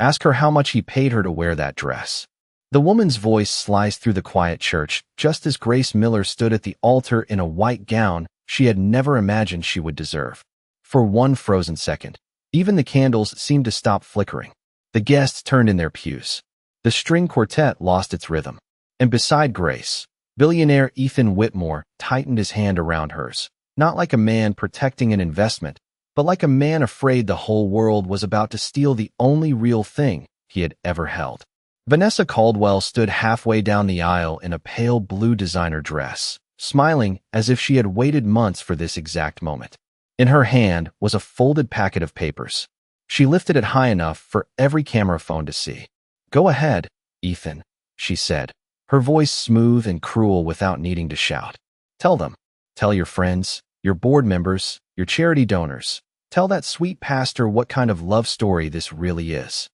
Ask her how much he paid her to wear that dress." The woman's voice sliced through the quiet church just as Grace Miller stood at the altar in a white gown she had never imagined she would deserve. For one frozen second, even the candles seemed to stop flickering. The guests turned in their pews. The string quartet lost its rhythm. And beside Grace, billionaire Ethan Whitmore tightened his hand around hers, not like a man protecting an investment, but like a man afraid the whole world was about to steal the only real thing he had ever held. Vanessa Caldwell stood halfway down the aisle in a pale blue designer dress, smiling as if she had waited months for this exact moment. In her hand was a folded packet of papers. She lifted it high enough for every camera phone to see. "Go ahead, Ethan," she said, her voice smooth and cruel without needing to shout. "Tell them. Tell your friends, your board members, your charity donors. Tell that sweet pastor what kind of love story this really is."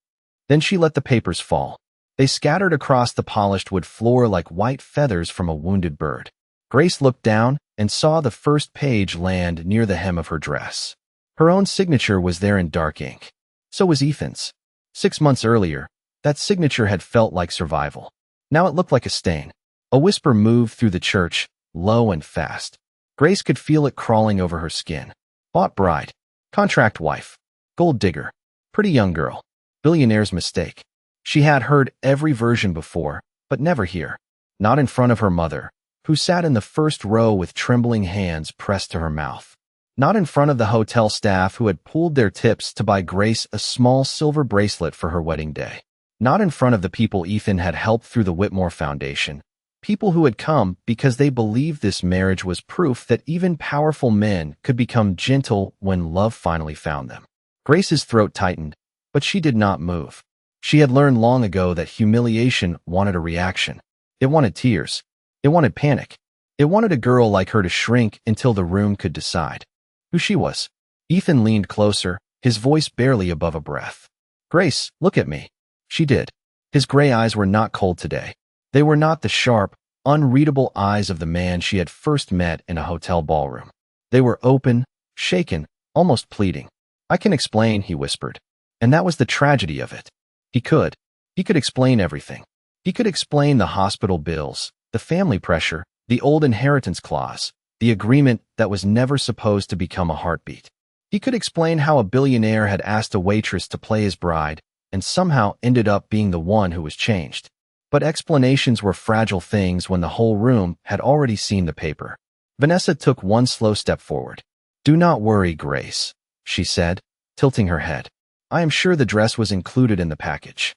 Then she let the papers fall. They scattered across the polished wood floor like white feathers from a wounded bird. Grace looked down and saw the first page land near the hem of her dress. Her own signature was there in dark ink. So was Ethan's. 6 months earlier, that signature had felt like survival. Now it looked like a stain. A whisper moved through the church, low and fast. Grace could feel it crawling over her skin. Bought bride. Contract wife. Gold digger. Pretty young girl. Billionaire's mistake. She had heard every version before, but never here. Not in front of her mother, who sat in the first row with trembling hands pressed to her mouth. Not in front of the hotel staff who had pooled their tips to buy Grace a small silver bracelet for her wedding day. Not in front of the people Ethan had helped through the Whitmore Foundation. People who had come because they believed this marriage was proof that even powerful men could become gentle when love finally found them. Grace's throat tightened, but she did not move. She had learned long ago that humiliation wanted a reaction. It wanted tears. It wanted panic. It wanted a girl like her to shrink until the room could decide who she was. Ethan leaned closer, his voice barely above a breath. "Grace, look at me." She did. His gray eyes were not cold today. They were not the sharp, unreadable eyes of the man she had first met in a hotel ballroom. They were open, shaken, almost pleading. "I can explain," he whispered. And that was the tragedy of it. He could. He could explain everything. He could explain the hospital bills, the family pressure, the old inheritance clause, the agreement that was never supposed to become a heartbeat. He could explain how a billionaire had asked a waitress to play his bride and somehow ended up being the one who was changed. But explanations were fragile things when the whole room had already seen the paper. Vanessa took one slow step forward. "Do not worry, Grace," she said, tilting her head. "I am sure the dress was included in the package."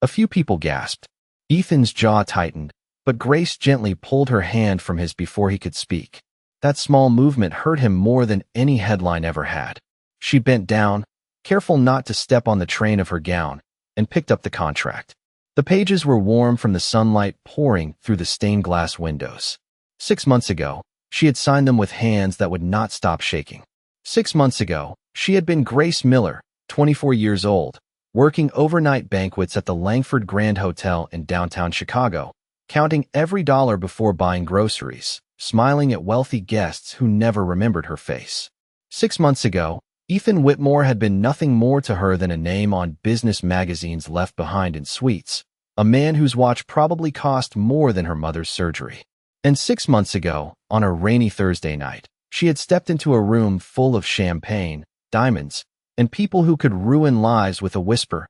A few people gasped. Ethan's jaw tightened, but Grace gently pulled her hand from his before he could speak. That small movement hurt him more than any headline ever had. She bent down, careful not to step on the train of her gown, and picked up the contract. The pages were warm from the sunlight pouring through the stained glass windows. 6 months ago, she had signed them with hands that would not stop shaking. 6 months ago, she had been Grace Miller, 24 years old, working overnight banquets at the Langford Grand Hotel in downtown Chicago, counting every dollar before buying groceries, smiling at wealthy guests who never remembered her face. 6 months ago, Ethan Whitmore had been nothing more to her than a name on business magazines left behind in suites, a man whose watch probably cost more than her mother's surgery. And 6 months ago, on a rainy Thursday night, she had stepped into a room full of champagne, diamonds, and people who could ruin lives with a whisper,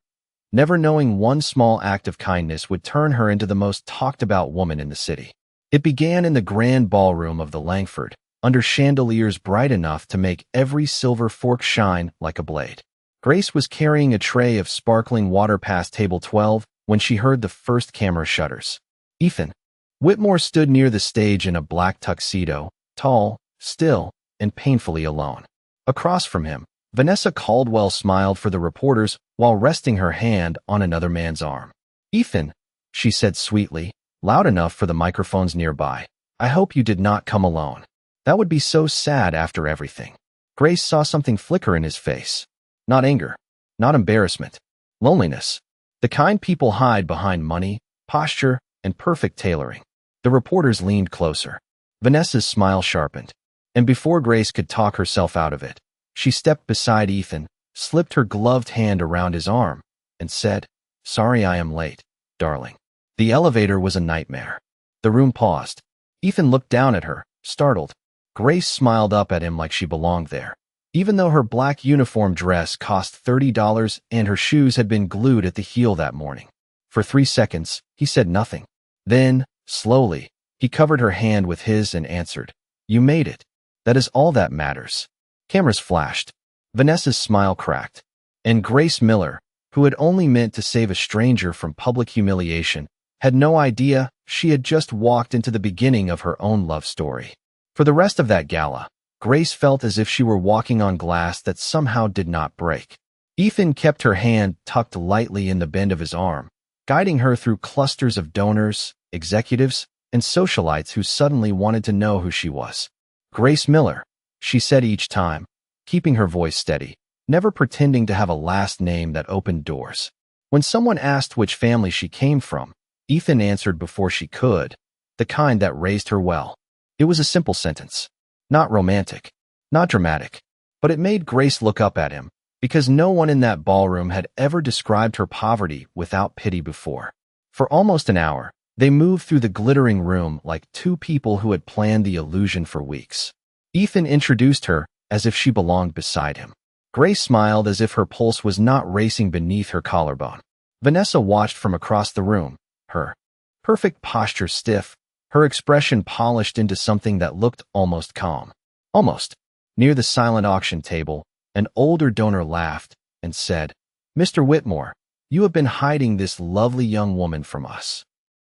never knowing one small act of kindness would turn her into the most talked-about woman in the city. It began in the grand ballroom of the Langford, under chandeliers bright enough to make every silver fork shine like a blade. Grace was carrying a tray of sparkling water past table 12 when she heard the first camera shutters. Ethan Whitmore stood near the stage in a black tuxedo, tall, still, and painfully alone. Across from him, Vanessa Caldwell smiled for the reporters while resting her hand on another man's arm. "Ethan," she said sweetly, loud enough for the microphones nearby, "I hope you did not come alone. That would be so sad after everything." Grace saw something flicker in his face. Not anger, not embarrassment, loneliness. The kind people hide behind money, posture, and perfect tailoring. The reporters leaned closer. Vanessa's smile sharpened, and before Grace could talk herself out of it, she stepped beside Ethan, slipped her gloved hand around his arm, and said, "Sorry I am late, darling." The elevator was a nightmare. The room paused. Ethan looked down at her, startled. Grace smiled up at him like she belonged there. Even though her black uniform dress cost $30 and her shoes had been glued at the heel that morning. For 3 seconds, he said nothing. Then, slowly, he covered her hand with his and answered, "You made it. That is all that matters." Cameras flashed. Vanessa's smile cracked. And Grace Miller, who had only meant to save a stranger from public humiliation, had no idea she had just walked into the beginning of her own love story. For the rest of that gala, Grace felt as if she were walking on glass that somehow did not break. Ethan kept her hand tucked lightly in the bend of his arm, guiding her through clusters of donors, executives, and socialites who suddenly wanted to know who she was. "Grace Miller," she said each time, keeping her voice steady, never pretending to have a last name that opened doors. When someone asked which family she came from, Ethan answered before she could, the kind that raised her well. It was a simple sentence. Not romantic, not dramatic, but it made Grace look up at him, because no one in that ballroom had ever described her poverty without pity before. For almost an hour, they moved through the glittering room like two people who had planned the illusion for weeks. Ethan introduced her as if she belonged beside him. Grace smiled as if her pulse was not racing beneath her collarbone. Vanessa watched from across the room, her perfect posture stiff, her expression polished into something that looked almost calm. Almost. Near the silent auction table, an older donor laughed and said, "Mr. Whitmore, you have been hiding this lovely young woman from us."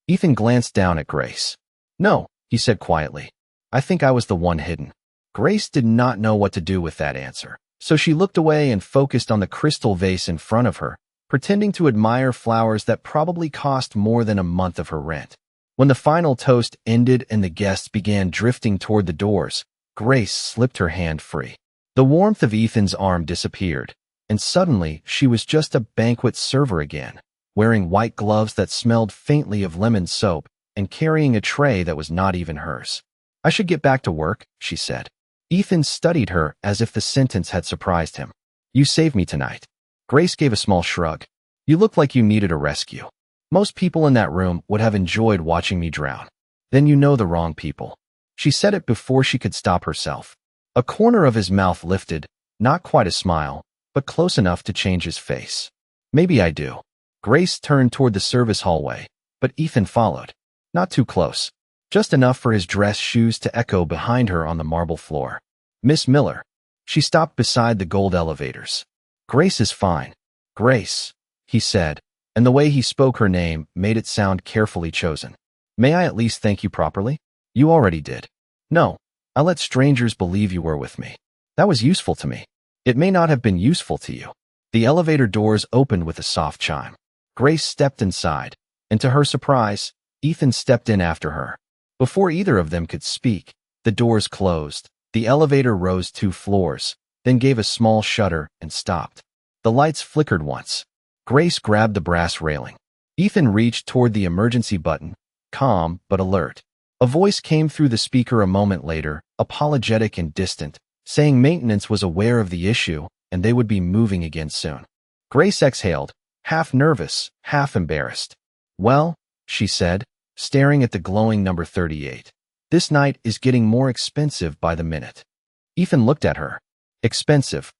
Ethan glanced down at Grace. "No," he said quietly. "I think I was the one hidden." Grace did not know what to do with that answer, so she looked away and focused on the crystal vase in front of her, pretending to admire flowers that probably cost more than a month of her rent. When the final toast ended and the guests began drifting toward the doors, Grace slipped her hand free. The warmth of Ethan's arm disappeared, and suddenly she was just a banquet server again, wearing white gloves that smelled faintly of lemon soap and carrying a tray that was not even hers. "I should get back to work," she said. Ethan studied her as if the sentence had surprised him. "You saved me tonight." Grace gave a small shrug. "You looked like you needed a rescue. Most people in that room would have enjoyed watching me drown." "Then you know the wrong people." She said it before she could stop herself. A corner of his mouth lifted, not quite a smile, but close enough to change his face. "Maybe I do." Grace turned toward the service hallway, but Ethan followed. Not too close. Just enough for his dress shoes to echo behind her on the marble floor. "Miss Miller." She stopped beside the gold elevators. "Grace is fine." "Grace," he said, and the way he spoke her name made it sound carefully chosen. "May I at least thank you properly?" "You already did." "No, I let strangers believe you were with me. That was useful to me. It may not have been useful to you." The elevator doors opened with a soft chime. Grace stepped inside, and to her surprise, Ethan stepped in after her. Before either of them could speak, the doors closed. The elevator rose 2 floors, then gave a small shudder and stopped. The lights flickered once. Grace grabbed the brass railing. Ethan reached toward the emergency button, calm but alert. A voice came through the speaker a moment later, apologetic and distant, saying maintenance was aware of the issue and they would be moving again soon. Grace exhaled, half nervous, half embarrassed. "Well," she said, staring at the glowing number 38. "This night is getting more expensive by the minute." Ethan looked at her. "Expensive.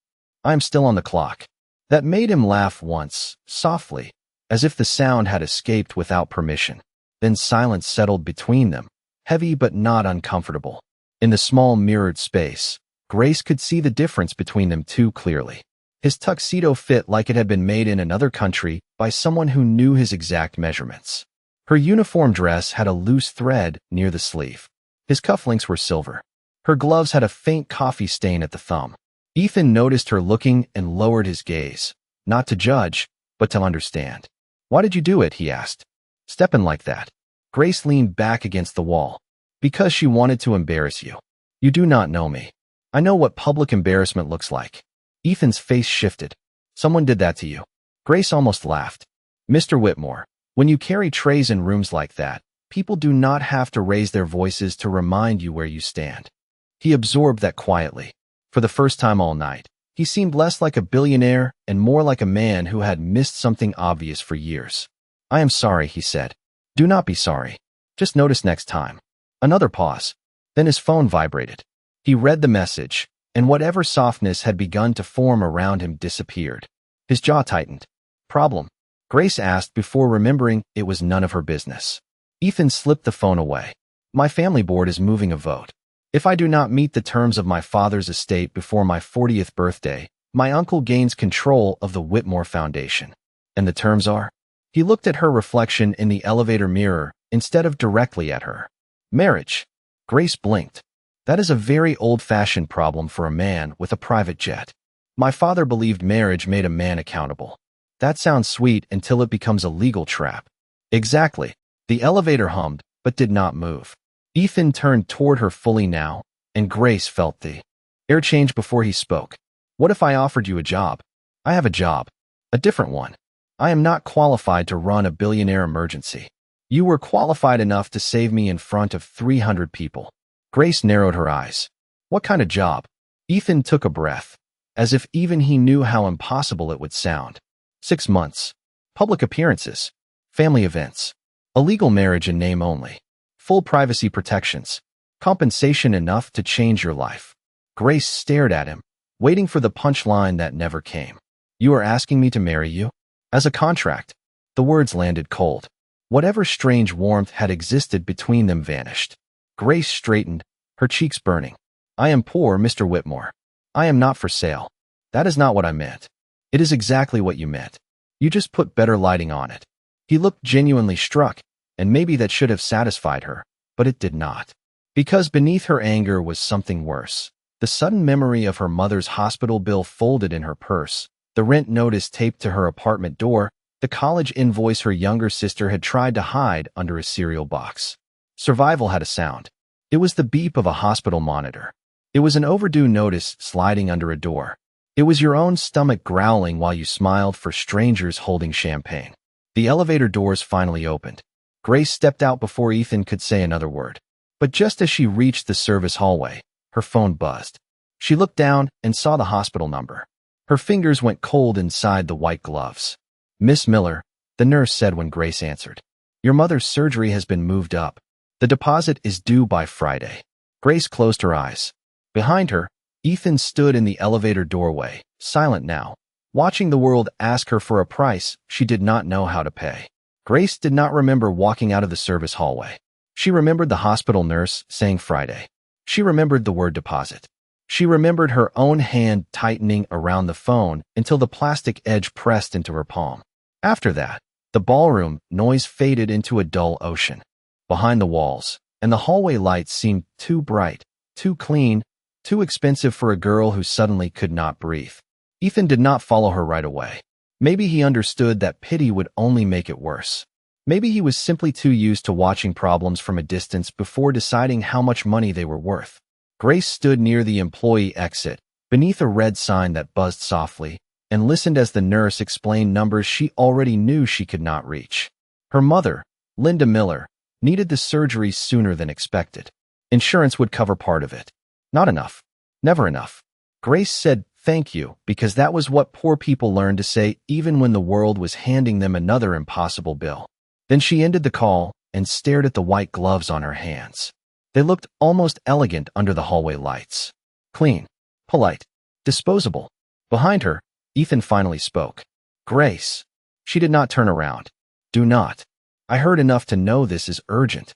I'm still on the clock." That made him laugh once, softly, as if the sound had escaped without permission. Then silence settled between them, heavy but not uncomfortable. In the small mirrored space, Grace could see the difference between them too clearly. His tuxedo fit like it had been made in another country by someone who knew his exact measurements. Her uniform dress had a loose thread near the sleeve. His cufflinks were silver. Her gloves had a faint coffee stain at the thumb. Ethan noticed her looking and lowered his gaze, not to judge, but to understand. "Why did you do it?" he asked. "Stepping like that." Grace leaned back against the wall. "Because she wanted to embarrass you. You do not know me. I know what public embarrassment looks like." Ethan's face shifted. "Someone did that to you." Grace almost laughed. "Mr. Whitmore, when you carry trays in rooms like that, people do not have to raise their voices to remind you where you stand." He absorbed that quietly. For the first time all night, He seemed less like a billionaire and more like a man who had missed something obvious for years. "I am sorry," he said. "Do not be sorry. Just notice next time." Another pause. Then his phone vibrated. He read the message, and whatever softness had begun to form around him disappeared. His jaw tightened. "Problem?" Grace asked before remembering it was none of her business. Ethan slipped the phone away. "My family board is moving a vote. If I do not meet the terms of my father's estate before my 40th birthday, my uncle gains control of the Whitmore Foundation." "And the terms are?" He looked at her reflection in the elevator mirror instead of directly at her. "Marriage." Grace blinked. "That is a very old-fashioned problem for a man with a private jet. My father believed marriage made a man accountable. That sounds sweet until it becomes a legal trap." "Exactly." The elevator hummed, but did not move. Ethan turned toward her fully now, and Grace felt the air change before he spoke. "What if I offered you a job?" "I have a job. A different one. I am not qualified to run a billionaire emergency. You were qualified enough to save me in front of 300 people." Grace narrowed her eyes. "What kind of job?" Ethan took a breath, as if even he knew how impossible it would sound. 6 months. Public appearances. Family events. A legal marriage in name only. Full privacy protections. Compensation enough to change your life. Grace stared at him, waiting for the punchline that never came. "You are asking me to marry you? As a contract?" The words landed cold. Whatever strange warmth had existed between them vanished. Grace straightened, her cheeks burning. "I am poor, Mr. Whitmore. I am not for sale. That is not what I meant." "It is exactly what you meant. You just put better lighting on it." He looked genuinely struck, and maybe that should have satisfied her, but it did not. Because beneath her anger was something worse. The sudden memory of her mother's hospital bill folded in her purse, the rent notice taped to her apartment door, the college invoice her younger sister had tried to hide under a cereal box. Survival had a sound. It was the beep of a hospital monitor. It was an overdue notice sliding under a door. It was your own stomach growling while you smiled for strangers holding champagne. The elevator doors finally opened. Grace stepped out before Ethan could say another word. But just as she reached the service hallway, her phone buzzed. She looked down and saw the hospital number. Her fingers went cold inside the white gloves. "Miss Miller," the nurse said when Grace answered. "Your mother's surgery has been moved up. The deposit is due by Friday." Grace closed her eyes. Behind her, Ethan stood in the elevator doorway, silent now, watching the world ask her for a price she did not know how to pay. Grace did not remember walking out of the service hallway. She remembered the hospital nurse saying Friday. She remembered the word deposit. She remembered her own hand tightening around the phone until the plastic edge pressed into her palm. After that, the ballroom noise faded into a dull ocean. Behind the walls, and the hallway lights seemed too bright, too clean, too expensive for a girl who suddenly could not breathe. Ethan did not follow her right away. Maybe he understood that pity would only make it worse. Maybe he was simply too used to watching problems from a distance before deciding how much money they were worth. Grace stood near the employee exit, beneath a red sign that buzzed softly, and listened as the nurse explained numbers she already knew she could not reach. Her mother, Linda Miller, needed the surgery sooner than expected. Insurance would cover part of it. Not enough. Never enough. Grace said thank you because that was what poor people learned to say even when the world was handing them another impossible bill. Then she ended the call and stared at the white gloves on her hands. They looked almost elegant under the hallway lights. Clean, polite, disposable. Behind her, Ethan finally spoke. "Grace." She did not turn around. "Do not. I heard enough to know this is urgent.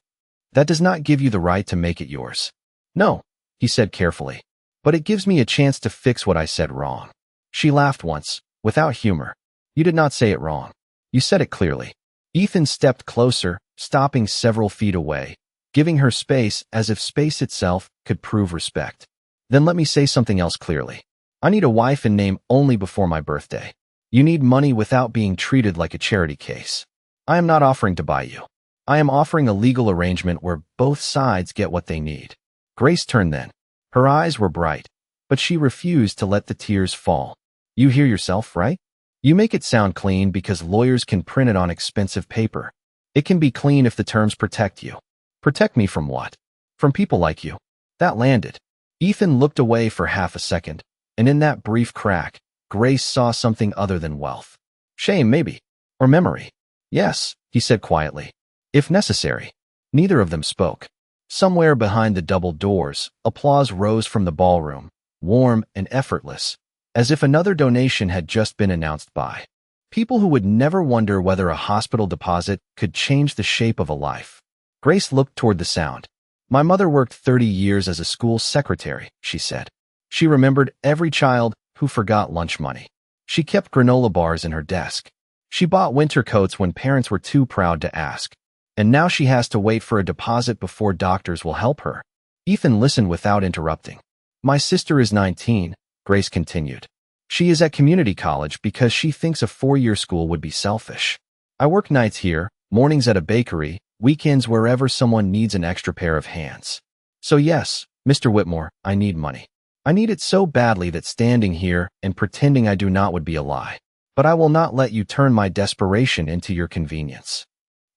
That does not give you the right to make it yours." "No," he said carefully, "but it gives me a chance to fix what I said wrong." She laughed once, without humor. "You did not say it wrong. You said it clearly." Ethan stepped closer, stopping several feet away, giving her space as if space itself could prove respect. "Then let me say something else clearly. I need a wife in name only before my birthday. You need money without being treated like a charity case. I am not offering to buy you. I am offering a legal arrangement where both sides get what they need." Grace turned then. Her eyes were bright, but she refused to let the tears fall. "You hear yourself, right? You make it sound clean because lawyers can print it on expensive paper. It can be clean if the terms protect you. Protect me from what? From people like you." That landed. Ethan looked away for half a second, And in that brief crack, Grace saw something other than wealth. Shame, maybe. Or memory. Yes, he said quietly. If necessary. Neither of them spoke. Somewhere behind the double doors, applause rose from the ballroom, warm and effortless, as if another donation had just been announced by people who would never wonder whether a hospital deposit could change the shape of a life. Grace looked toward the sound. My mother worked 30 years as a school secretary, she said. She remembered every child who forgot lunch money. She kept granola bars in her desk. She bought winter coats when parents were too proud to ask. And now she has to wait for a deposit before doctors will help her. Ethan listened without interrupting. My sister is 19, Grace continued. She is at community college because she thinks a 4-year school would be selfish. I work nights here, mornings at a bakery, weekends wherever someone needs an extra pair of hands. So yes, Mr. Whitmore, I need money. I need it so badly that standing here and pretending I do not would be a lie. But I will not let you turn my desperation into your convenience.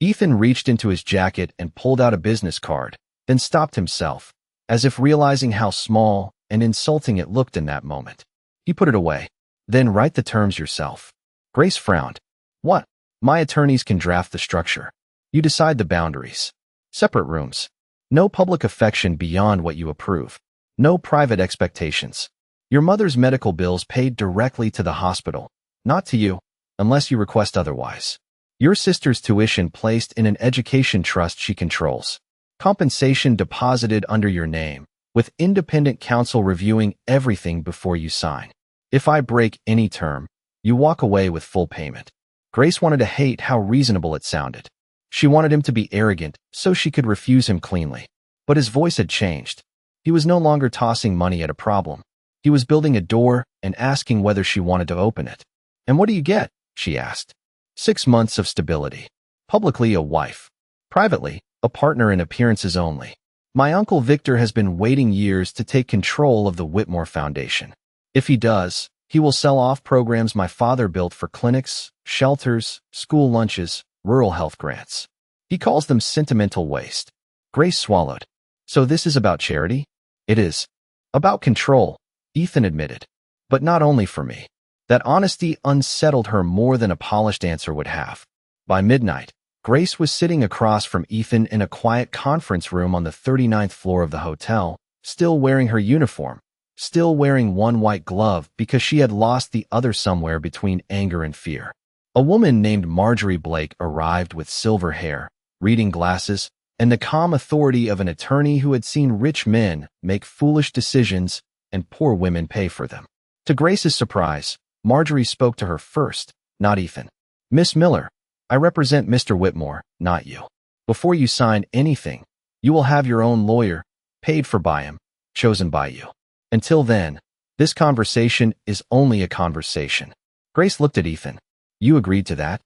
Ethan reached into his jacket and pulled out a business card, then stopped himself, as if realizing how small and insulting it looked in that moment. He put it away. Then write the terms yourself. Grace frowned. What? My attorneys can draft the structure. You decide the boundaries. Separate rooms. No public affection beyond what you approve. No private expectations. Your mother's medical bills paid directly to the hospital, not to you, unless you request otherwise. Your sister's tuition placed in an education trust she controls. Compensation deposited under your name, with independent counsel reviewing everything before you sign. If I break any term, you walk away with full payment. Grace wanted to hate how reasonable it sounded. She wanted him to be arrogant so she could refuse him cleanly. But his voice had changed. He was no longer tossing money at a problem. He was building a door and asking whether she wanted to open it. And what do you get? She asked. 6 months of stability. Publicly, a wife. Privately, a partner in appearances only. My uncle Victor has been waiting years to take control of the Whitmore Foundation. If he does, he will sell off programs my father built for clinics, shelters, school lunches, rural health grants. He calls them sentimental waste. Grace swallowed. So this is about charity? It is. About control, Ethan admitted. But not only for me. That honesty unsettled her more than a polished answer would have. By midnight, Grace was sitting across from Ethan in a quiet conference room on the 39th floor of the hotel, still wearing her uniform, still wearing one white glove because she had lost the other somewhere between anger and fear. A woman named Marjorie Blake arrived with silver hair, reading glasses, and the calm authority of an attorney who had seen rich men make foolish decisions and poor women pay for them. To Grace's surprise, Marjorie spoke to her first, not Ethan. Miss Miller, I represent Mr. Whitmore, not you. Before you sign anything, you will have your own lawyer, paid for by him, chosen by you. Until then, this conversation is only a conversation. Grace looked at Ethan. You agreed to that?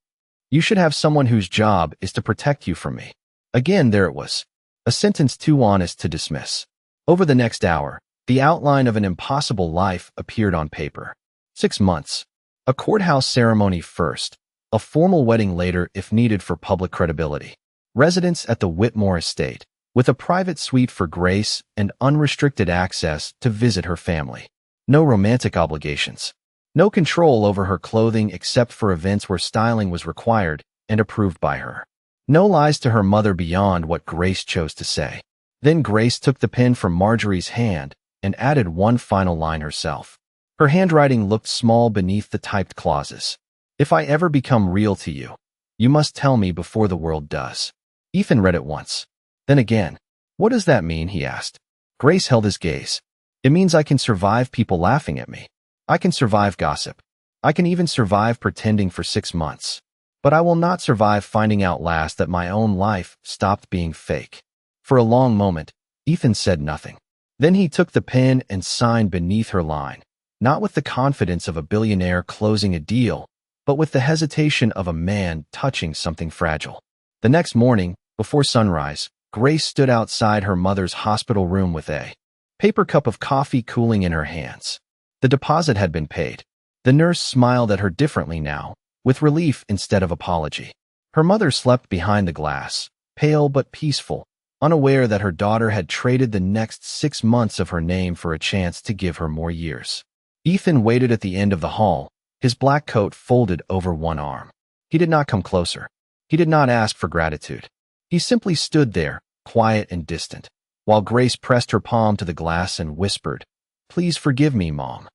You should have someone whose job is to protect you from me. Again, there it was. A sentence too honest to dismiss. Over the next hour, the outline of an impossible life appeared on paper. 6 months. A courthouse ceremony first. A formal wedding later if needed for public credibility. Residence at the Whitmore estate, with a private suite for Grace and unrestricted access to visit her family. No romantic obligations. No control over her clothing except for events where styling was required and approved by her. No lies to her mother beyond what Grace chose to say. Then Grace took the pen from Marjorie's hand and added one final line herself. Her handwriting looked small beneath the typed clauses. If I ever become real to you, you must tell me before the world does. Ethan read it once. Then again. What does that mean? He asked. Grace held his gaze. It means I can survive people laughing at me. I can survive gossip. I can even survive pretending for 6 months. But I will not survive finding out last that my own life stopped being fake. For a long moment, Ethan said nothing. Then he took the pen and signed beneath her line, not with the confidence of a billionaire closing a deal, but with the hesitation of a man touching something fragile. The next morning, before sunrise, Grace stood outside her mother's hospital room with a paper cup of coffee cooling in her hands. The deposit had been paid. The nurse smiled at her differently now, with relief instead of apology. Her mother slept behind the glass, pale but peaceful, unaware that her daughter had traded the next 6 months of her name for a chance to give her more years. Ethan waited at the end of the hall, his black coat folded over one arm. He did not come closer. He did not ask for gratitude. He simply stood there, quiet and distant, while Grace pressed her palm to the glass and whispered, "Please forgive me, Mom."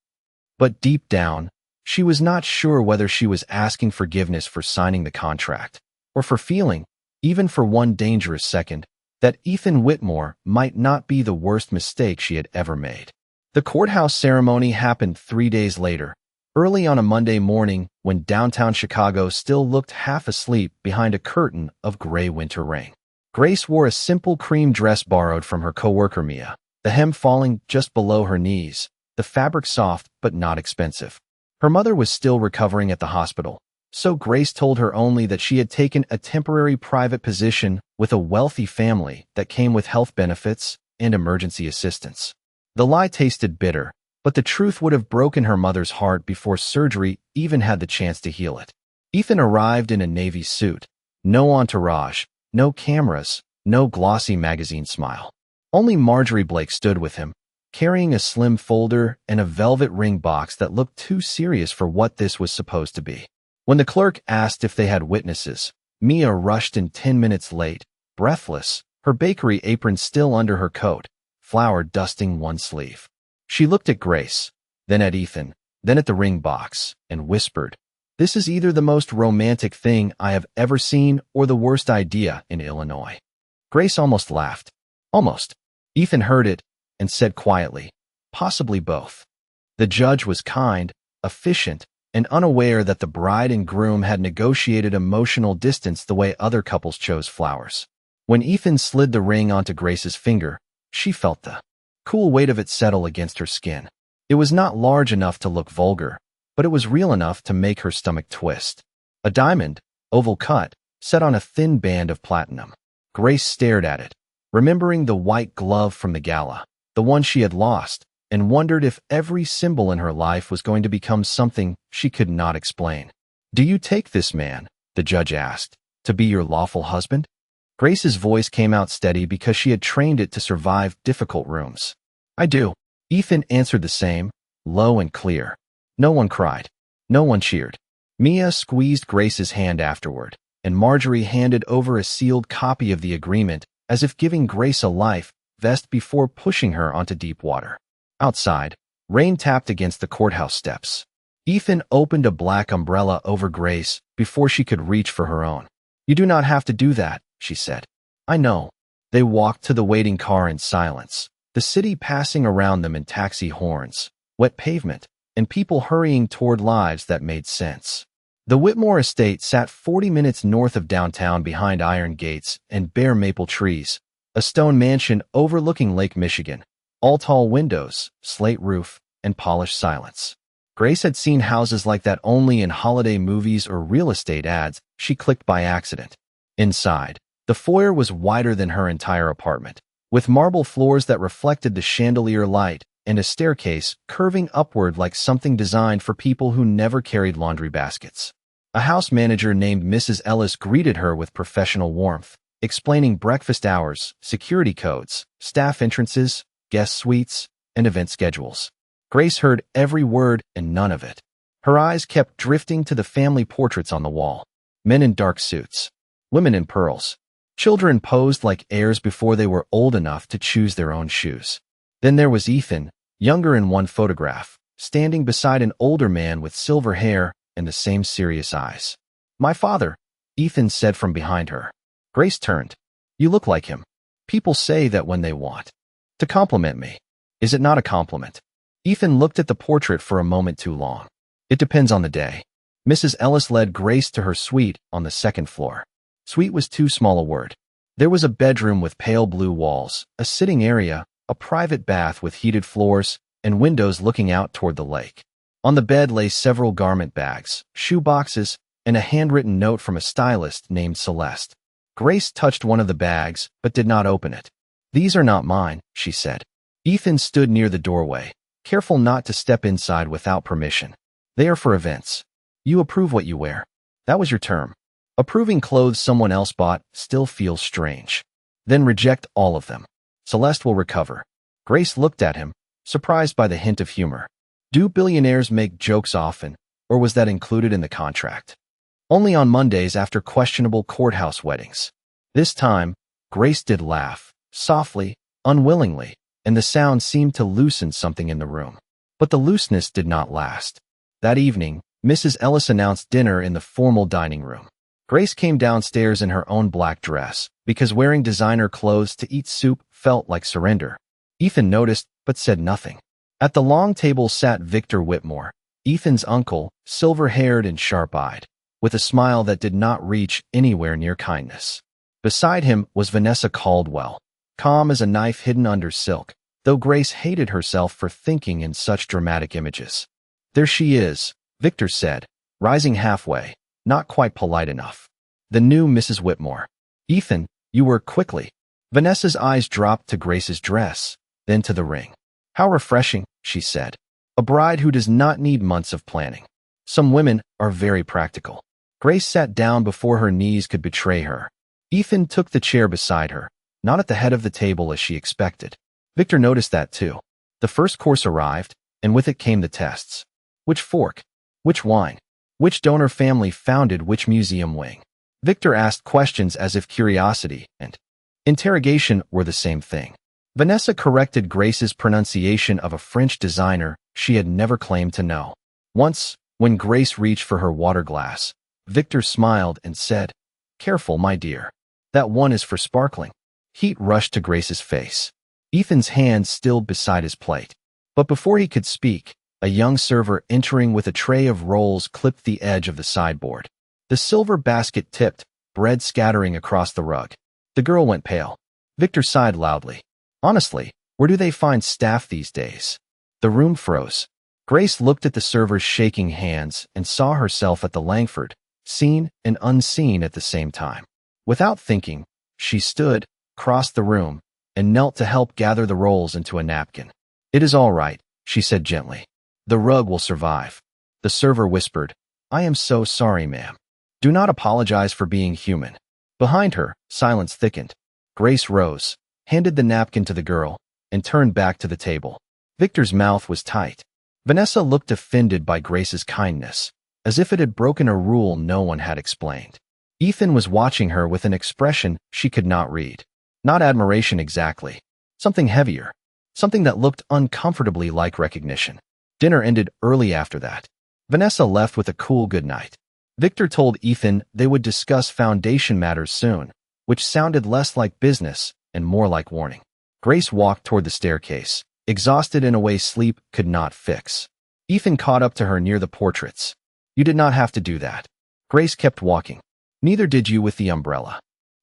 But deep down, she was not sure whether she was asking forgiveness for signing the contract, or for feeling, even for one dangerous second, that Ethan Whitmore might not be the worst mistake she had ever made. The courthouse ceremony happened 3 days later, early on a Monday morning when downtown Chicago still looked half asleep behind a curtain of gray winter rain. Grace wore a simple cream dress borrowed from her coworker Mia, the hem falling just below her knees, the fabric soft but not expensive. Her mother was still recovering at the hospital, so Grace told her only that she had taken a temporary private position with a wealthy family that came with health benefits and emergency assistance. The lie tasted bitter, but the truth would have broken her mother's heart before surgery even had the chance to heal it. Ethan arrived in a navy suit. No entourage, no cameras, no glossy magazine smile. Only Marjorie Blake stood with him, carrying a slim folder and a velvet ring box that looked too serious for what this was supposed to be. When the clerk asked if they had witnesses, Mia rushed in 10 minutes late, breathless, her bakery apron still under her coat, flour dusting one sleeve. She looked at Grace, then at Ethan, then at the ring box, and whispered, "This is either the most romantic thing I have ever seen or the worst idea in Illinois." Grace almost laughed. Almost. Ethan heard it and said quietly, "Possibly both." The judge was kind, efficient, and unaware that the bride and groom had negotiated emotional distance the way other couples chose flowers. When Ethan slid the ring onto Grace's finger, she felt the cool weight of it settle against her skin. It was not large enough to look vulgar, but it was real enough to make her stomach twist. A diamond, oval cut, set on a thin band of platinum. Grace stared at it, remembering the white glove from the gala, the one she had lost, and wondered if every symbol in her life was going to become something she could not explain. "Do you take this man," the judge asked, "to be your lawful husband?" Grace's voice came out steady because she had trained it to survive difficult rooms. "I do." Ethan answered the same, low and clear. No one cried. No one cheered. Mia squeezed Grace's hand afterward, and Marjorie handed over a sealed copy of the agreement as if giving Grace a life vest before pushing her onto deep water. Outside, rain tapped against the courthouse steps. Ethan opened a black umbrella over Grace before she could reach for her own. "You do not have to do that," she said. "I know." They walked to the waiting car in silence, the city passing around them in taxi horns, wet pavement, and people hurrying toward lives that made sense. The Whitmore estate sat 40 minutes north of downtown behind iron gates and bare maple trees, a stone mansion overlooking Lake Michigan, all tall windows, slate roof, and polished silence. Grace had seen houses like that only in holiday movies or real estate ads she clicked by accident. Inside, the foyer was wider than her entire apartment, with marble floors that reflected the chandelier light and a staircase curving upward like something designed for people who never carried laundry baskets. A house manager named Mrs. Ellis greeted her with professional warmth, explaining breakfast hours, security codes, staff entrances, guest suites, and event schedules. Grace heard every word and none of it. Her eyes kept drifting to the family portraits on the wall. Men in dark suits, women in pearls. Children posed like heirs before they were old enough to choose their own shoes. Then there was Ethan, younger in one photograph, standing beside an older man with silver hair and the same serious eyes. "My father," Ethan said from behind her. Grace turned. "You look like him." People say that when they want to compliment me. Is it not a compliment? Ethan looked at the portrait for a moment too long. "It depends on the day." Mrs. Ellis led Grace to her suite on the second floor. Suite was too small a word. There was a bedroom with pale blue walls, a sitting area, a private bath with heated floors, and windows looking out toward the lake. On the bed lay several garment bags, shoe boxes, and a handwritten note from a stylist named Celeste. Grace touched one of the bags, but did not open it. "These are not mine," she said. Ethan stood near the doorway, careful not to step inside without permission. "They are for events. You approve what you wear. That was your term. Approving clothes someone else bought still feels strange. Then reject all of them. Celeste will recover." Grace looked at him, surprised by the hint of humor. Do billionaires make jokes often, or was that included in the contract? Only on Mondays after questionable courthouse weddings. This time, Grace did laugh, softly, unwillingly, and the sound seemed to loosen something in the room. But the looseness did not last. That evening, Mrs. Ellis announced dinner in the formal dining room. Grace came downstairs in her own black dress, because wearing designer clothes to eat soup felt like surrender. Ethan noticed, but said nothing. At the long table sat Victor Whitmore, Ethan's uncle, silver-haired and sharp-eyed, with a smile that did not reach anywhere near kindness. Beside him was Vanessa Caldwell, calm as a knife hidden under silk, though Grace hated herself for thinking in such dramatic images. "There she is," Victor said, rising halfway, not quite polite enough. "The new Mrs. Whitmore. Ethan, you work quickly." Vanessa's eyes dropped to Grace's dress, then to the ring. "How refreshing," she said. "A bride who does not need months of planning. Some women are very practical." Grace sat down before her knees could betray her. Ethan took the chair beside her, not at the head of the table as she expected. Victor noticed that too. The first course arrived, and with it came the tests. Which fork? Which wine? Which donor family founded which museum wing? Victor asked questions as if curiosity and interrogation were the same thing. Vanessa corrected Grace's pronunciation of a French designer she had never claimed to know. Once, when Grace reached for her water glass, Victor smiled and said, "Careful, my dear. That one is for sparkling." Heat rushed to Grace's face. Ethan's hand stilled beside his plate. But before he could speak, a young server entering with a tray of rolls clipped the edge of the sideboard. The silver basket tipped, bread scattering across the rug. The girl went pale. Victor sighed loudly. Honestly, where do they find staff these days? The room froze. Grace looked at the server's shaking hands and saw herself at the Langford, seen and unseen at the same time. Without thinking, she stood, crossed the room, and knelt to help gather the rolls into a napkin. "It is all right," she said gently. "The rug will survive." The server whispered, "I am so sorry, ma'am. Do not apologize for being human." Behind her, silence thickened. Grace rose, handed the napkin to the girl, and turned back to the table. Victor's mouth was tight. Vanessa looked offended by Grace's kindness, as if it had broken a rule no one had explained. Ethan was watching her with an expression she could not read. Not admiration exactly. Something heavier. Something that looked uncomfortably like recognition. Dinner ended early after that. Vanessa left with a cool goodnight. Victor told Ethan they would discuss foundation matters soon, which sounded less like business and more like warning. Grace walked toward the staircase, exhausted in a way sleep could not fix. Ethan caught up to her near the portraits. "You did not have to do that." Grace kept walking. "Neither did you with the umbrella.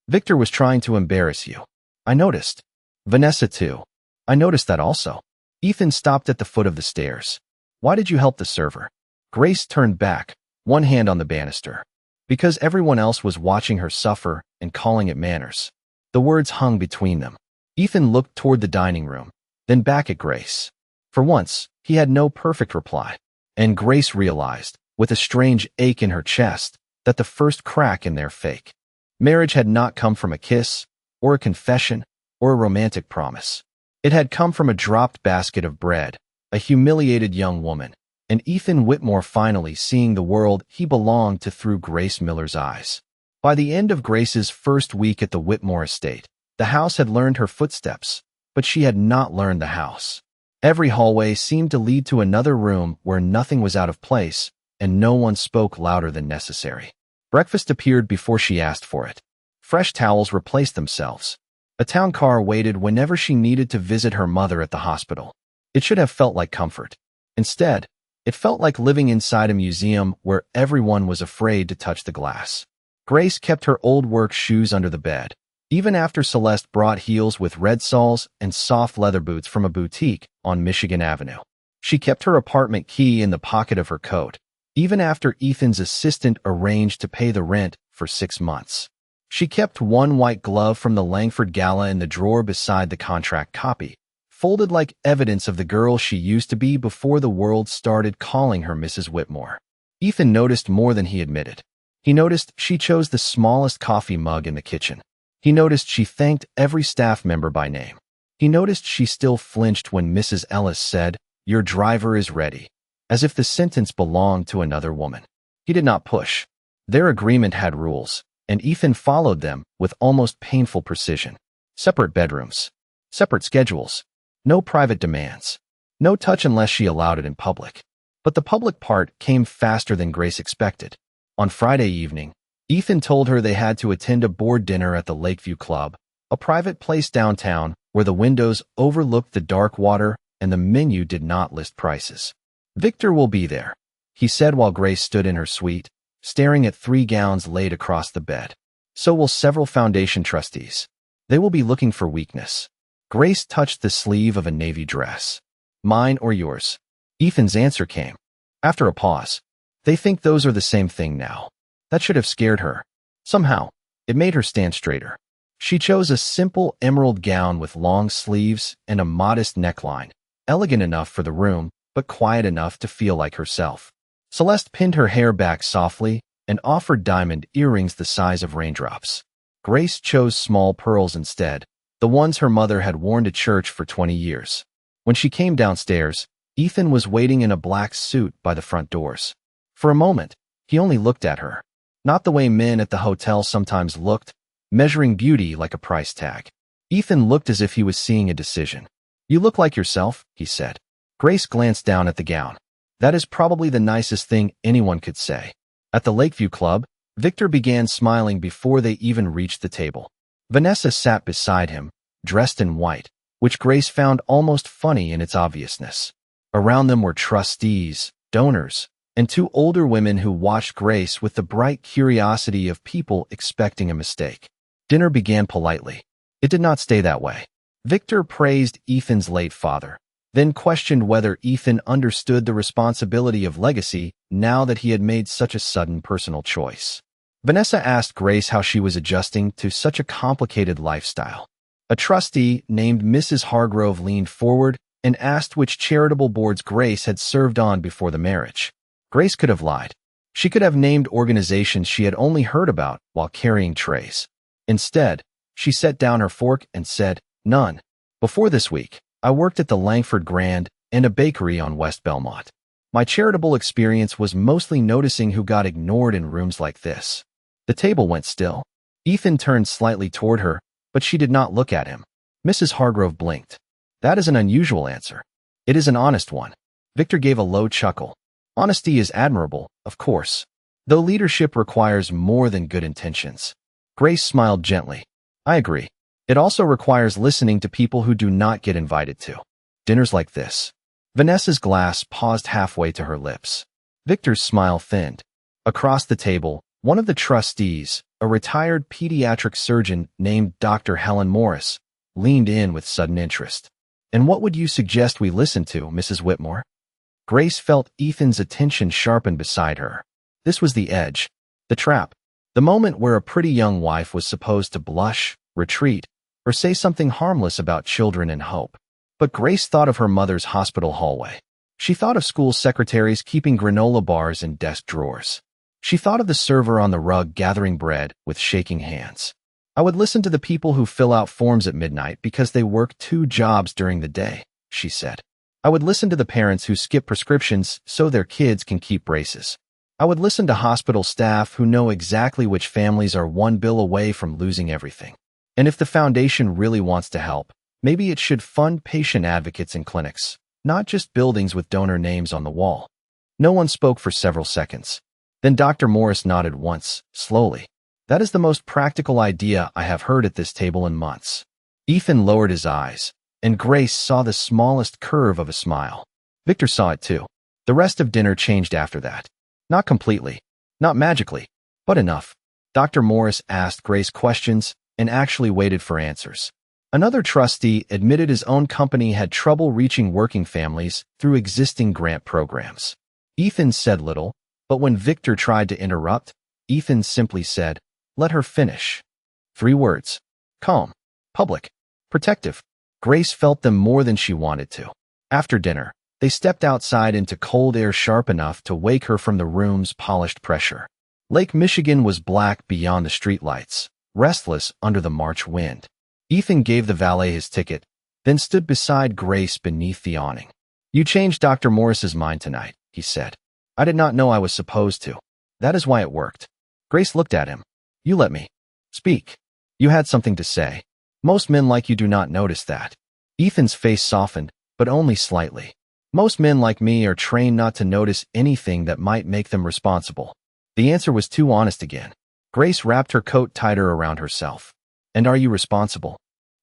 Victor was trying to embarrass you. I noticed." Vanessa too. "I noticed that also." Ethan stopped at the foot of the stairs. "Why did you help the server?" Grace turned back, one hand on the banister. "Because everyone else was watching her suffer and calling it manners." The words hung between them. Ethan looked toward the dining room, then back at Grace. For once, he had no perfect reply, and Grace realized, with a strange ache in her chest, that the first crack in their fake marriage had not come from a kiss, or a confession, or a romantic promise. It had come from a dropped basket of bread, a humiliated young woman, and Ethan Whitmore finally seeing the world he belonged to through Grace Miller's eyes. By the end of Grace's first week at the Whitmore estate, the house had learned her footsteps, but she had not learned the house. Every hallway seemed to lead to another room where nothing was out of place, and no one spoke louder than necessary. Breakfast appeared before she asked for it. Fresh towels replaced themselves. A town car waited whenever she needed to visit her mother at the hospital. It should have felt like comfort. Instead, it felt like living inside a museum where everyone was afraid to touch the glass. Grace kept her old work shoes under the bed, even after Celeste brought heels with red soles and soft leather boots from a boutique on Michigan Avenue. She kept her apartment key in the pocket of her coat, even after Ethan's assistant arranged to pay the rent for 6 months. She kept one white glove from the Langford Gala in the drawer beside the contract copy, folded like evidence of the girl she used to be before the world started calling her Mrs. Whitmore. Ethan noticed more than he admitted. He noticed she chose the smallest coffee mug in the kitchen. He noticed she thanked every staff member by name. He noticed she still flinched when Mrs. Ellis said, "Your driver is ready," as if the sentence belonged to another woman. He did not push. Their agreement had rules, and Ethan followed them with almost painful precision. Separate bedrooms. Separate schedules. No private demands. No touch unless she allowed it in public. But the public part came faster than Grace expected. On Friday evening, Ethan told her they had to attend a board dinner at the Lakeview Club, a private place downtown where the windows overlooked the dark water and the menu did not list prices. "Victor will be there," he said while Grace stood in her suite, staring at 3 gowns laid across the bed. "So will several foundation trustees. They will be looking for weakness." Grace touched the sleeve of a navy dress. "Mine or yours?" Ethan's answer came. After a pause, "They think those are the same thing now." That should have scared her. Somehow, it made her stand straighter. She chose a simple emerald gown with long sleeves and a modest neckline, elegant enough for the room, but quiet enough to feel like herself. Celeste pinned her hair back softly and offered diamond earrings the size of raindrops. Grace chose small pearls instead, the ones her mother had worn to church for 20 years. When she came downstairs, Ethan was waiting in a black suit by the front doors. For a moment, he only looked at her. Not the way men at the hotel sometimes looked, measuring beauty like a price tag. Ethan looked as if he was seeing a decision. "You look like yourself," he said. Grace glanced down at the gown. That is probably the nicest thing anyone could say. At the Lakeview Club, Victor began smiling before they even reached the table. Vanessa sat beside him, dressed in white, which Grace found almost funny in its obviousness. Around them were trustees, donors, and 2 older women who watched Grace with the bright curiosity of people expecting a mistake. Dinner began politely. It did not stay that way. Victor praised Ethan's late father, then questioned whether Ethan understood the responsibility of legacy now that he had made such a sudden personal choice. Vanessa asked Grace how she was adjusting to such a complicated lifestyle. A trustee named Mrs. Hargrove leaned forward and asked which charitable boards Grace had served on before the marriage. Grace could have lied. She could have named organizations she had only heard about while carrying trays. Instead, she set down her fork and said, "None. Before this week, I worked at the Langford Grand and a bakery on West Belmont. My charitable experience was mostly noticing who got ignored in rooms like this." The table went still. Ethan turned slightly toward her, but she did not look at him. Mrs. Hargrove blinked. "That is an unusual answer." "It is an honest one." Victor gave a low chuckle. "Honesty is admirable, of course, though leadership requires more than good intentions." Grace smiled gently. "I agree. It also requires listening to people who do not get invited to dinners like this." Vanessa's glass paused halfway to her lips. Victor's smile thinned. Across the table, one of the trustees, a retired pediatric surgeon named Dr. Helen Morris, leaned in with sudden interest. "And what would you suggest we listen to, Mrs. Whitmore?" Grace felt Ethan's attention sharpen beside her. This was the edge, the trap, the moment where a pretty young wife was supposed to blush, retreat, or say something harmless about children and hope. But Grace thought of her mother's hospital hallway. She thought of school secretaries keeping granola bars in desk drawers. She thought of the server on the rug gathering bread with shaking hands. "I would listen to the people who fill out forms at midnight because they work 2 jobs during the day," she said. "I would listen to the parents who skip prescriptions so their kids can keep braces. I would listen to hospital staff who know exactly which families are 1 bill away from losing everything. And if the foundation really wants to help, maybe it should fund patient advocates in clinics, not just buildings with donor names on the wall." No one spoke for several seconds. Then Dr. Morris nodded once, slowly. "That is the most practical idea I have heard at this table in months." Ethan lowered his eyes, and Grace saw the smallest curve of a smile. Victor saw it too. The rest of dinner changed after that. Not completely, not magically, but enough. Dr. Morris asked Grace questions and actually waited for answers. Another trustee admitted his own company had trouble reaching working families through existing grant programs. Ethan said little, but when Victor tried to interrupt, Ethan simply said, "Let her finish." 3 words. Calm, public, protective. Grace felt them more than she wanted to. After dinner, they stepped outside into cold air sharp enough to wake her from the room's polished pressure. Lake Michigan was black beyond the streetlights, restless under the March wind. Ethan gave the valet his ticket, then stood beside Grace beneath the awning. "You changed Dr. Morris's mind tonight," he said. I did not know I was supposed to. That is why it worked. Grace looked at him. You let me speak. You had something to say. Most men like you do not notice that. Ethan's face softened, but only slightly. Most men like me are trained not to notice anything that might make them responsible. The answer was too honest again. Grace wrapped her coat tighter around herself. And are you responsible?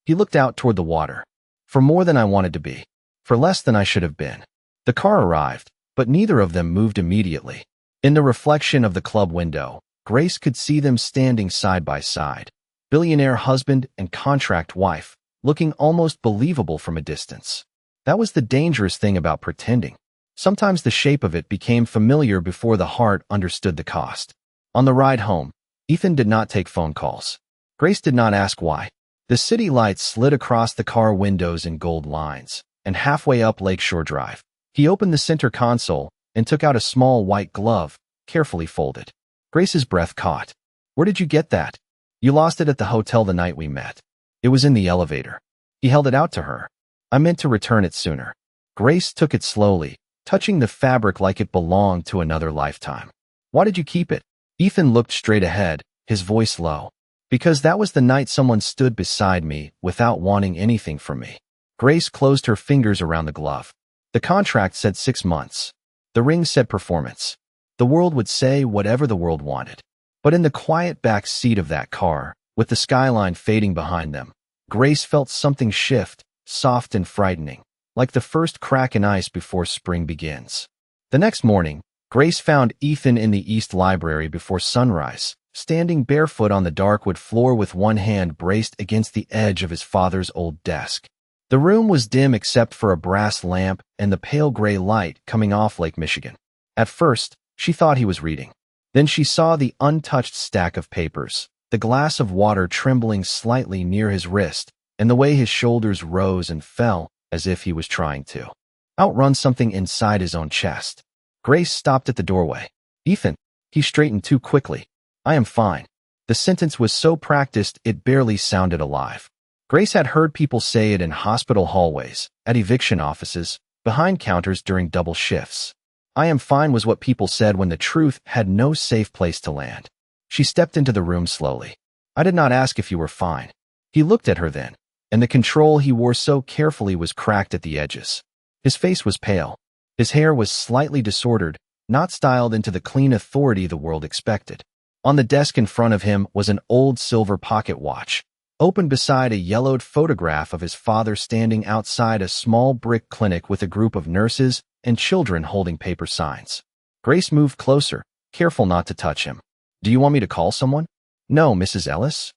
He looked out toward the water. For more than I wanted to be. For less than I should have been. The car arrived, but neither of them moved immediately. In the reflection of the club window, Grace could see them standing side by side. Billionaire husband and contract wife, looking almost believable from a distance. That was the dangerous thing about pretending. Sometimes the shape of it became familiar before the heart understood the cost. On the ride home, Ethan did not take phone calls. Grace did not ask why. The city lights slid across the car windows in gold lines, and halfway up Lakeshore Drive, he opened the center console and took out a small white glove, carefully folded. Grace's breath caught. Where did you get that? You lost it at the hotel the night we met. It was in the elevator. He held it out to her. I meant to return it sooner. Grace took it slowly, touching the fabric like it belonged to another lifetime. Why did you keep it? Ethan looked straight ahead, his voice low. Because that was the night someone stood beside me without wanting anything from me. Grace closed her fingers around the glove. The contract said 6 months. The ring said performance. The world would say whatever the world wanted. But in the quiet back seat of that car, with the skyline fading behind them, Grace felt something shift, soft and frightening, like the first crack in ice before spring begins. The next morning, Grace found Ethan in the East Library before sunrise, standing barefoot on the dark wood floor with one hand braced against the edge of his father's old desk. The room was dim except for a brass lamp and the pale gray light coming off Lake Michigan. At first, she thought he was reading. Then she saw the untouched stack of papers, the glass of water trembling slightly near his wrist, and the way his shoulders rose and fell as if he was trying to outrun something inside his own chest. Grace stopped at the doorway. Ethan, he straightened too quickly. I am fine. The sentence was so practiced it barely sounded alive. Grace had heard people say it in hospital hallways, at eviction offices, behind counters during double shifts. I am fine was what people said when the truth had no safe place to land. She stepped into the room slowly. I did not ask if you were fine. He looked at her then, and the control he wore so carefully was cracked at the edges. His face was pale. His hair was slightly disordered, not styled into the clean authority the world expected. On the desk in front of him was an old silver pocket watch, open beside a yellowed photograph of his father standing outside a small brick clinic with a group of nurses and children holding paper signs. Grace moved closer, careful not to touch him. Do you want me to call someone? No, Mrs. Ellis?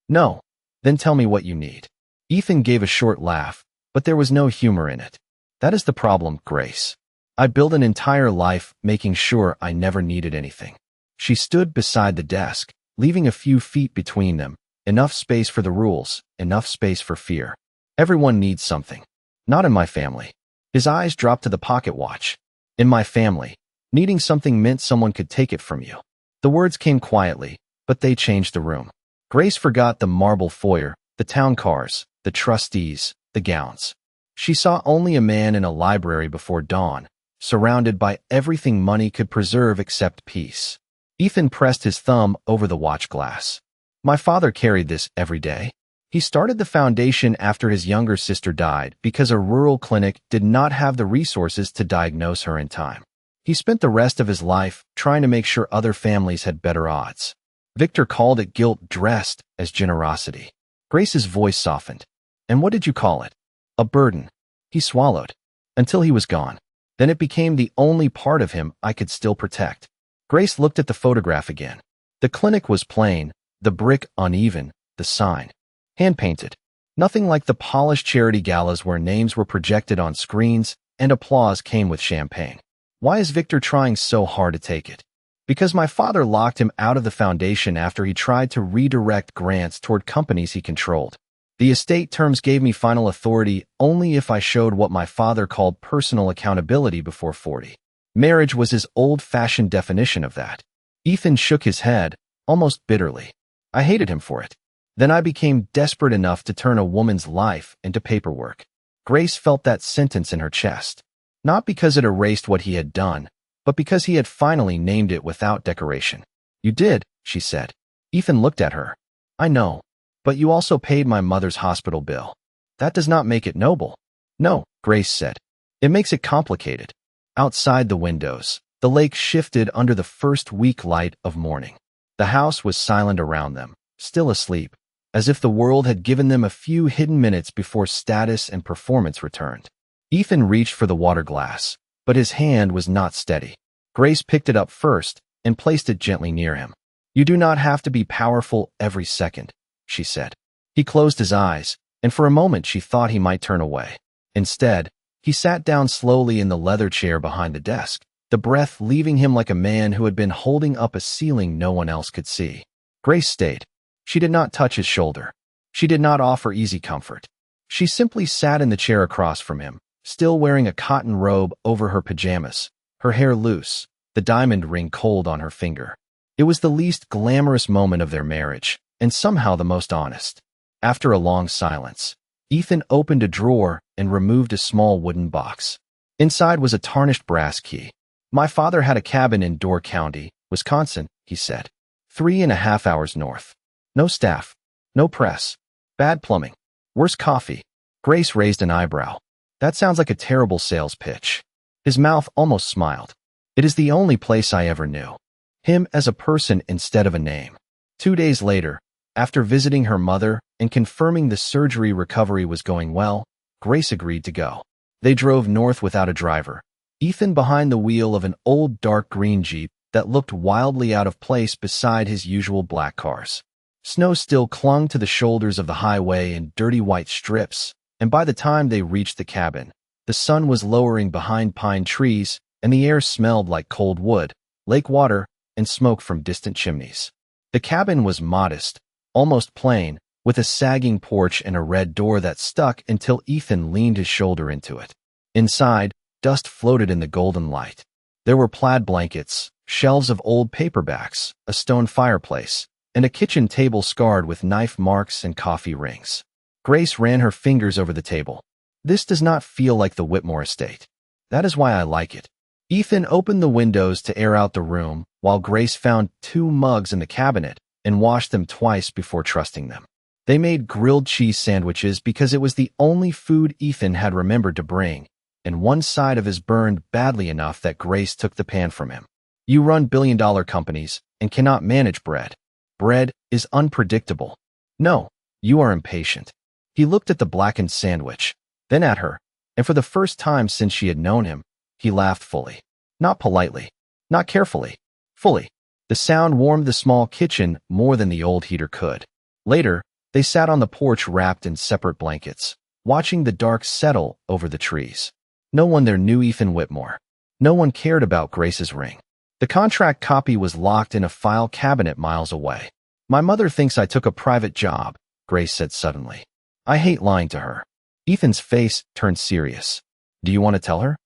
No. Then tell me what you need. Ethan gave a short laugh, but there was no humor in it. That is the problem, Grace. I built an entire life making sure I never needed anything. She stood beside the desk, leaving a few feet between them, enough space for the rules, enough space for fear. Everyone needs something. Not in my family. His eyes dropped to the pocket watch. In my family, needing something meant someone could take it from you. The words came quietly, but they changed the room. Grace forgot the marble foyer, the town cars, the trustees, the gowns. She saw only a man in a library before dawn, surrounded by everything money could preserve except peace. Ethan pressed his thumb over the watch glass. My father carried this every day. He started the foundation after his younger sister died because a rural clinic did not have the resources to diagnose her in time. He spent the rest of his life trying to make sure other families had better odds. Victor called it guilt dressed as generosity. Grace's voice softened. And what did you call it? A burden. He swallowed. Until he was gone. Then it became the only part of him I could still protect. Grace looked at the photograph again. The clinic was plain, the brick uneven, the sign hand-painted. Nothing like the polished charity galas where names were projected on screens and applause came with champagne. Why is Victor trying so hard to take it? Because my father locked him out of the foundation after he tried to redirect grants toward companies he controlled. The estate terms gave me final authority only if I showed what my father called personal accountability before 40. Marriage was his old-fashioned definition of that. Ethan shook his head, almost bitterly. I hated him for it. Then I became desperate enough to turn a woman's life into paperwork. Grace felt that sentence in her chest. Not because it erased what he had done, but because he had finally named it without decoration. "You did," she said. Ethan looked at her. "I know. But you also paid my mother's hospital bill. That does not make it noble." "No," Grace said. "It makes it complicated." Outside the windows, the lake shifted under the first weak light of morning. The house was silent around them, still asleep, as if the world had given them a few hidden minutes before status and performance returned. Ethan reached for the water glass, but his hand was not steady. Grace picked it up first and placed it gently near him. "You do not have to be powerful every second," she said. He closed his eyes, and for a moment she thought he might turn away. Instead, he sat down slowly in the leather chair behind the desk, the breath leaving him like a man who had been holding up a ceiling no one else could see. Grace stayed. She did not touch his shoulder. She did not offer easy comfort. She simply sat in the chair across from him, still wearing a cotton robe over her pajamas, her hair loose, the diamond ring cold on her finger. It was the least glamorous moment of their marriage, and somehow the most honest. After a long silence, Ethan opened a drawer and removed a small wooden box. Inside was a tarnished brass key. "My father had a cabin in Door County, Wisconsin," he said. 3.5 hours north. No staff. No press. Bad plumbing. Worse coffee. Grace raised an eyebrow. "That sounds like a terrible sales pitch." His mouth almost smiled. "It is the only place I ever knew. Him as a person instead of a name." 2 days later, after visiting her mother and confirming the surgery recovery was going well, Grace agreed to go. They drove north without a driver, Ethan behind the wheel of an old dark green Jeep that looked wildly out of place beside his usual black cars. Snow still clung to the shoulders of the highway in dirty white strips, and by the time they reached the cabin, the sun was lowering behind pine trees and the air smelled like cold wood, lake water, and smoke from distant chimneys. The cabin was modest, almost plain, with a sagging porch and a red door that stuck until Ethan leaned his shoulder into it. Inside, dust floated in the golden light. There were plaid blankets, shelves of old paperbacks, a stone fireplace, and a kitchen table scarred with knife marks and coffee rings. Grace ran her fingers over the table. "This does not feel like the Whitmore estate. That is why I like it." Ethan opened the windows to air out the room, while Grace found 2 mugs in the cabinet and washed them twice before trusting them. They made grilled cheese sandwiches because it was the only food Ethan had remembered to bring, and one side of his burned badly enough that Grace took the pan from him. "You run billion-dollar companies and cannot manage bread. Bread is unpredictable. No, you are impatient." He looked at the blackened sandwich, then at her, and for the first time since she had known him, he laughed fully. Not politely, not carefully, fully. The sound warmed the small kitchen more than the old heater could. Later, they sat on the porch wrapped in separate blankets, watching the dark settle over the trees. No one there knew Ethan Whitmore. No one cared about Grace's ring. The contract copy was locked in a file cabinet miles away. "My mother thinks I took a private job," Grace said suddenly. "I hate lying to her." Ethan's face turned serious. "Do you want to tell her?"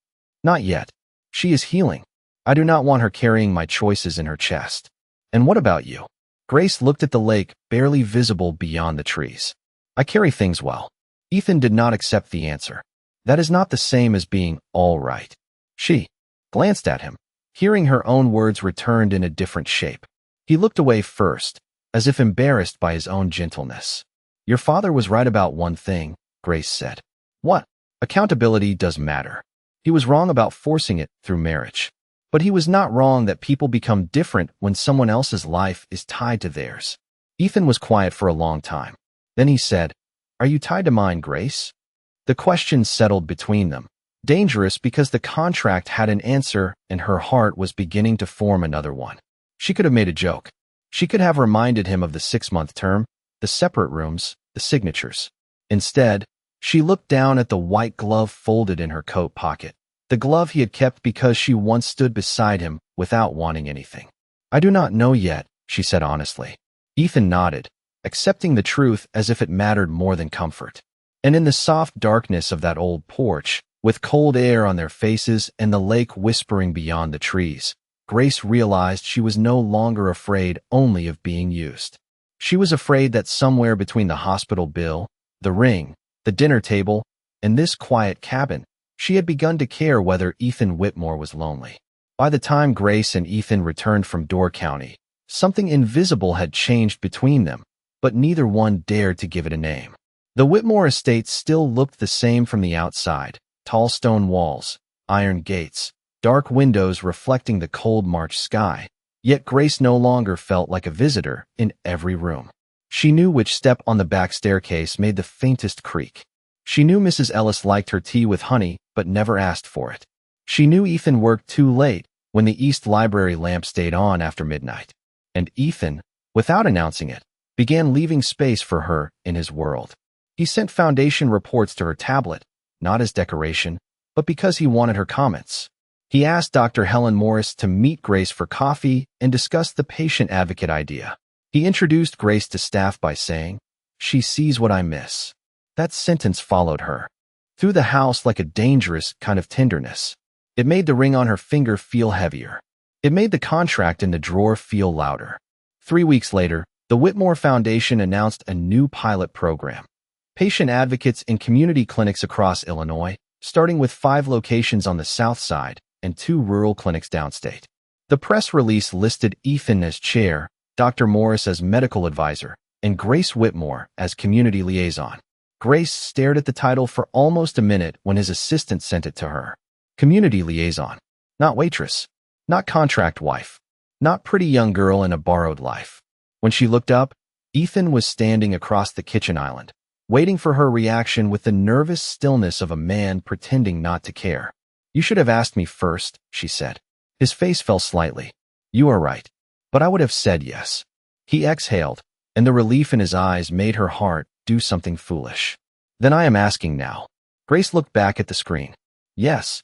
"Not yet. She is healing. I do not want her carrying my choices in her chest." "And what about you?" Grace looked at the lake, barely visible beyond the trees. "I carry things well." Ethan did not accept the answer. "That is not the same as being all right." She glanced at him, hearing her own words returned in a different shape. He looked away first, as if embarrassed by his own gentleness. "Your father was right about one thing," Grace said. "What?" "Accountability does matter. He was wrong about forcing it through marriage. But he was not wrong that people become different when someone else's life is tied to theirs." Ethan was quiet for a long time. Then he said, "Are you tied to mine, Grace?" The question settled between them. Dangerous because the contract had an answer and her heart was beginning to form another one. She could have made a joke. She could have reminded him of the 6-month term, the separate rooms, the signatures. Instead, she looked down at the white glove folded in her coat pocket, the glove he had kept because she once stood beside him without wanting anything. "I do not know yet," she said honestly. Ethan nodded, accepting the truth as if it mattered more than comfort. And in the soft darkness of that old porch, with cold air on their faces and the lake whispering beyond the trees, Grace realized she was no longer afraid only of being used. She was afraid that somewhere between the hospital bill, the ring, the dinner table, and this quiet cabin, she had begun to care whether Ethan Whitmore was lonely. By the time Grace and Ethan returned from Door County, something invisible had changed between them, but neither one dared to give it a name. The Whitmore estate still looked the same from the outside: tall stone walls, iron gates, dark windows reflecting the cold March sky. Yet Grace no longer felt like a visitor in every room. She knew which step on the back staircase made the faintest creak. She knew Mrs. Ellis liked her tea with honey, but never asked for it. She knew Ethan worked too late when the East Library lamp stayed on after midnight. And Ethan, without announcing it, began leaving space for her in his world. He sent foundation reports to her tablet, not as decoration, but because he wanted her comments. He asked Dr. Helen Morris to meet Grace for coffee and discuss the patient advocate idea. He introduced Grace to staff by saying, "She sees what I miss." That sentence followed her through the house like a dangerous kind of tenderness. It made the ring on her finger feel heavier. It made the contract in the drawer feel louder. 3 weeks later, the Whitmore Foundation announced a new pilot program. Patient advocates in community clinics across Illinois, starting with 5 locations on the south side and 2 rural clinics downstate. The press release listed Ethan as chair, Dr. Morris as medical advisor, and Grace Whitmore as community liaison. Grace stared at the title for almost a minute when his assistant sent it to her. Community liaison. Not waitress. Not contract wife. Not pretty young girl in a borrowed life. When she looked up, Ethan was standing across the kitchen island, waiting for her reaction with the nervous stillness of a man pretending not to care. "You should have asked me first," she said. His face fell slightly. "You are right. But I would have said yes." He exhaled, and the relief in his eyes made her heart do something foolish. "Then I am asking now." Grace looked back at the screen. Yes.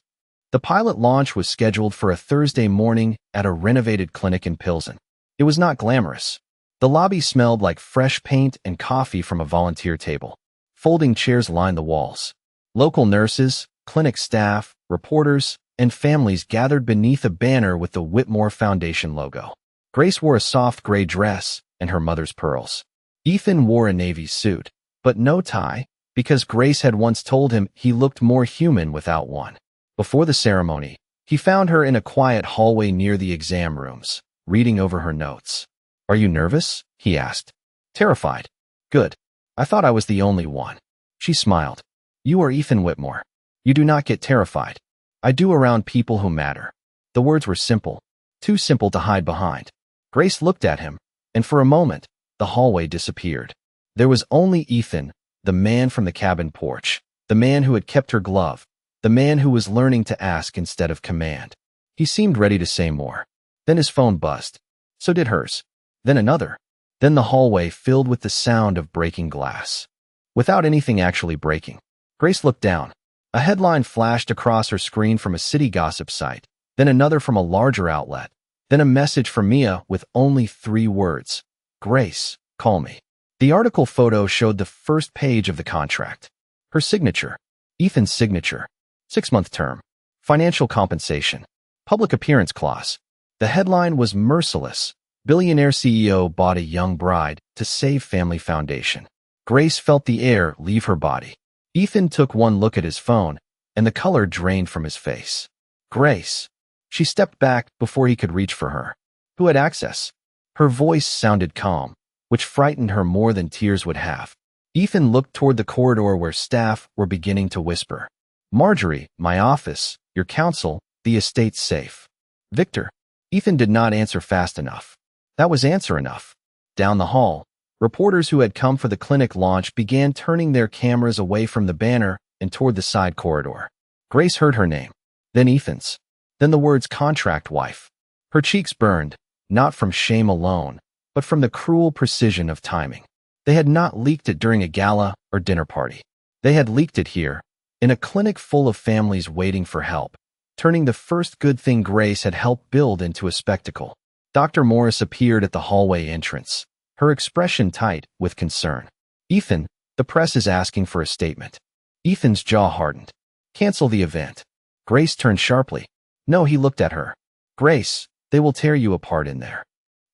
The pilot launch was scheduled for a Thursday morning at a renovated clinic in Pilsen. It was not glamorous. The lobby smelled like fresh paint and coffee from a volunteer table. Folding chairs lined the walls. Local nurses, clinic staff, reporters, and families gathered beneath a banner with the Whitmore Foundation logo. Grace wore a soft gray dress and her mother's pearls. Ethan wore a navy suit, but no tie, because Grace had once told him he looked more human without one. Before the ceremony, he found her in a quiet hallway near the exam rooms, reading over her notes. "Are you nervous?" he asked. "Terrified." "Good. I thought I was the only one." She smiled. "You are Ethan Whitmore. You do not get terrified." "I do around people who matter." The words were simple, too simple to hide behind. Grace looked at him, and for a moment, the hallway disappeared. There was only Ethan, the man from the cabin porch, the man who had kept her glove, the man who was learning to ask instead of command. He seemed ready to say more. Then his phone buzzed. So did hers. Then another. Then the hallway filled with the sound of breaking glass. Without anything actually breaking. Grace looked down. A headline flashed across her screen from a city gossip site, then another from a larger outlet, then a message from Mia with only 3 words. "Grace, call me." The article photo showed the first page of the contract. Her signature. Ethan's signature. 6-month term. Financial compensation. Public appearance clause. The headline was merciless. Billionaire CEO bought a young bride to save family foundation. Grace felt the air leave her body. Ethan took one look at his phone, and the color drained from his face. "Grace." She stepped back before he could reach for her. "Who had access?" Her voice sounded calm, which frightened her more than tears would have. Ethan looked toward the corridor where staff were beginning to whisper. "Marjorie, my office, your counsel, the estate's safe." "Victor." Ethan did not answer fast enough. That was answer enough. Down the hall, reporters who had come for the clinic launch began turning their cameras away from the banner and toward the side corridor. Grace heard her name, then Ethan's, then the words contract wife. Her cheeks burned, not from shame alone, but from the cruel precision of timing. They had not leaked it during a gala or dinner party. They had leaked it here, in a clinic full of families waiting for help, turning the first good thing Grace had helped build into a spectacle. Dr. Morris appeared at the hallway entrance, her expression tight with concern. "Ethan, the press is asking for a statement." Ethan's jaw hardened. "Cancel the event." Grace turned sharply. "No," he looked at her. "Grace, they will tear you apart in there.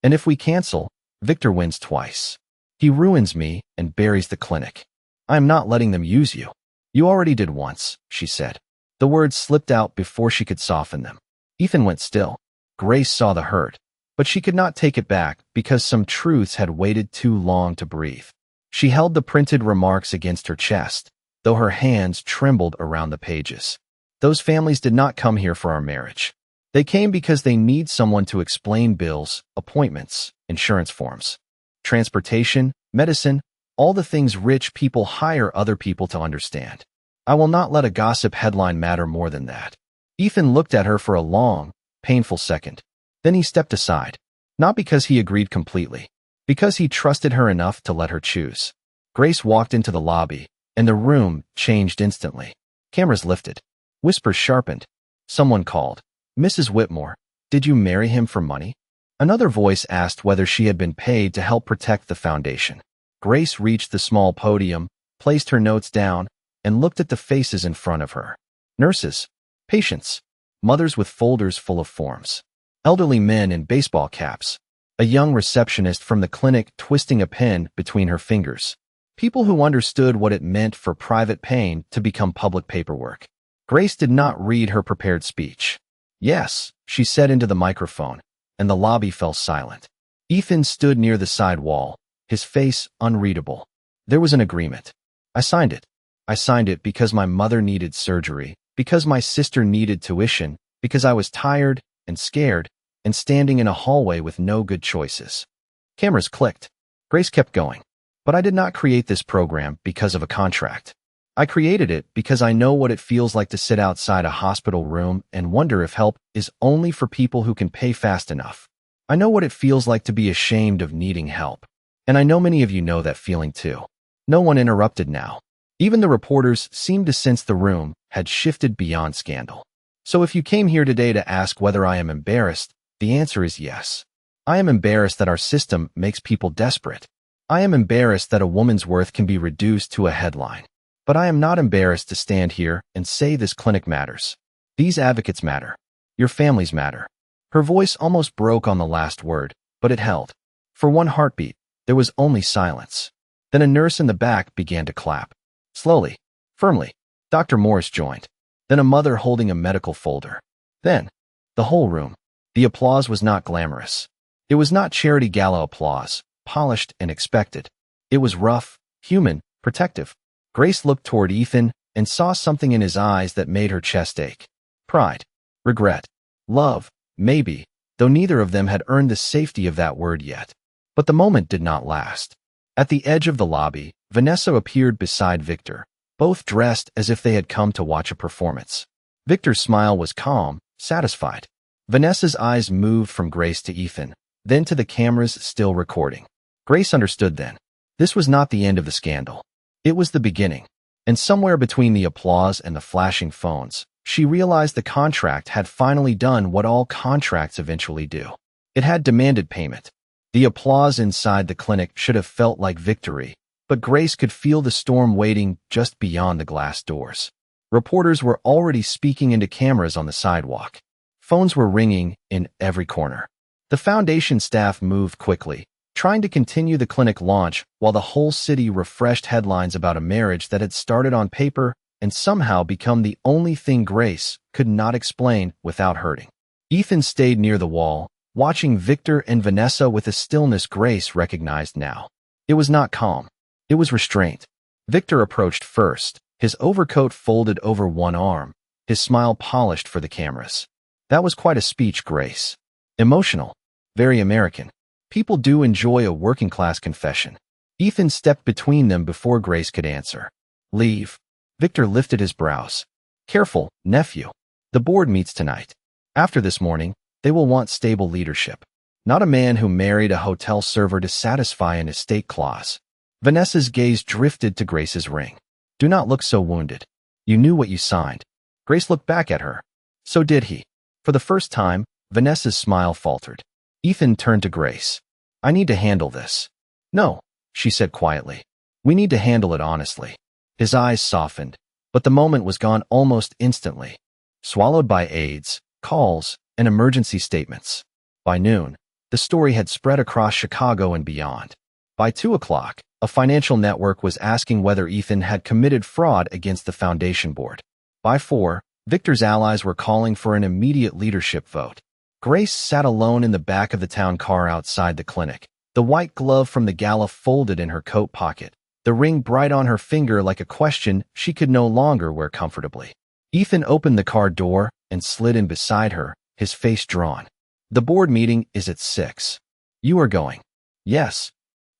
And if we cancel, Victor wins twice. He ruins me and buries the clinic. I am not letting them use you." "You already did once," she said. The words slipped out before she could soften them. Ethan went still. Grace saw the hurt, but she could not take it back because some truths had waited too long to breathe. She held the printed remarks against her chest, though her hands trembled around the pages. Those families did not come here for our marriage. They came because they need someone to explain bills, appointments, insurance forms, transportation, medicine, all the things rich people hire other people to understand. I will not let a gossip headline matter more than that. Ethan looked at her for a long, painful second. Then he stepped aside, not because he agreed completely, because he trusted her enough to let her choose. Grace walked into the lobby, and the room changed instantly. Cameras lifted. Whispers sharpened. Someone called. Mrs. Whitmore, did you marry him for money? Another voice asked whether she had been paid to help protect the foundation. Grace reached the small podium, placed her notes down, and looked at the faces in front of her. Nurses, patients, mothers with folders full of forms, elderly men in baseball caps, a young receptionist from the clinic twisting a pen between her fingers. People who understood what it meant for private pain to become public paperwork. Grace did not read her prepared speech. Yes, she said into the microphone, and the lobby fell silent. Ethan stood near the side wall, his face unreadable. There was an agreement. I signed it. I signed it because my mother needed surgery, because my sister needed tuition, because I was tired and scared and standing in a hallway with no good choices. Cameras clicked. Grace kept going. But I did not create this program because of a contract. I created it because I know what it feels like to sit outside a hospital room and wonder if help is only for people who can pay fast enough. I know what it feels like to be ashamed of needing help. And I know many of you know that feeling too. No one interrupted now. Even the reporters seemed to sense the room had shifted beyond scandal. So if you came here today to ask whether I am embarrassed, the answer is yes. I am embarrassed that our system makes people desperate. I am embarrassed that a woman's worth can be reduced to a headline. But I am not embarrassed to stand here and say this clinic matters. These advocates matter. Your families matter. Her voice almost broke on the last word, but it held. For one heartbeat, there was only silence. Then a nurse in the back began to clap. Slowly, firmly, Dr. Morris joined. Then a mother holding a medical folder. Then, the whole room. The applause was not glamorous. It was not charity gala applause, polished and expected. It was rough, human, protective. Grace looked toward Ethan and saw something in his eyes that made her chest ache. Pride, regret, love, maybe, though neither of them had earned the safety of that word yet. But the moment did not last. At the edge of the lobby, Vanessa appeared beside Victor, both dressed as if they had come to watch a performance. Victor's smile was calm, satisfied. Vanessa's eyes moved from Grace to Ethan, then to the cameras still recording. Grace understood then. This was not the end of the scandal. It was the beginning. And somewhere between the applause and the flashing phones, she realized the contract had finally done what all contracts eventually do. It had demanded payment. The applause inside the clinic should have felt like victory, but Grace could feel the storm waiting just beyond the glass doors. Reporters were already speaking into cameras on the sidewalk. Phones were ringing in every corner. The foundation staff moved quickly, trying to continue the clinic launch while the whole city refreshed headlines about a marriage that had started on paper and somehow become the only thing Grace could not explain without hurting. Ethan stayed near the wall, watching Victor and Vanessa with a stillness Grace recognized now. It was not calm. It was restraint. Victor approached first, his overcoat folded over one arm, his smile polished for the cameras. That was quite a speech, Grace. Emotional. Very American. People do enjoy a working-class confession. Ethan stepped between them before Grace could answer. Leave. Victor lifted his brows. Careful, nephew. The board meets tonight. After this morning, they will want stable leadership. Not a man who married a hotel server to satisfy an estate clause. Vanessa's gaze drifted to Grace's ring. Do not look so wounded. You knew what you signed. Grace looked back at her. So did he. For the first time, Vanessa's smile faltered. Ethan turned to Grace. I need to handle this. No, she said quietly. We need to handle it honestly. His eyes softened, but the moment was gone almost instantly, swallowed by aides, calls, and emergency statements. By noon, the story had spread across Chicago and beyond. By 2 o'clock, a financial network was asking whether Ethan had committed fraud against the foundation board. By 4, Victor's allies were calling for an immediate leadership vote. Grace sat alone in the back of the town car outside the clinic, the white glove from the gala folded in her coat pocket, the ring bright on her finger like a question she could no longer wear comfortably. Ethan opened the car door and slid in beside her, his face drawn. "The board meeting is at 6. You are going." "Yes."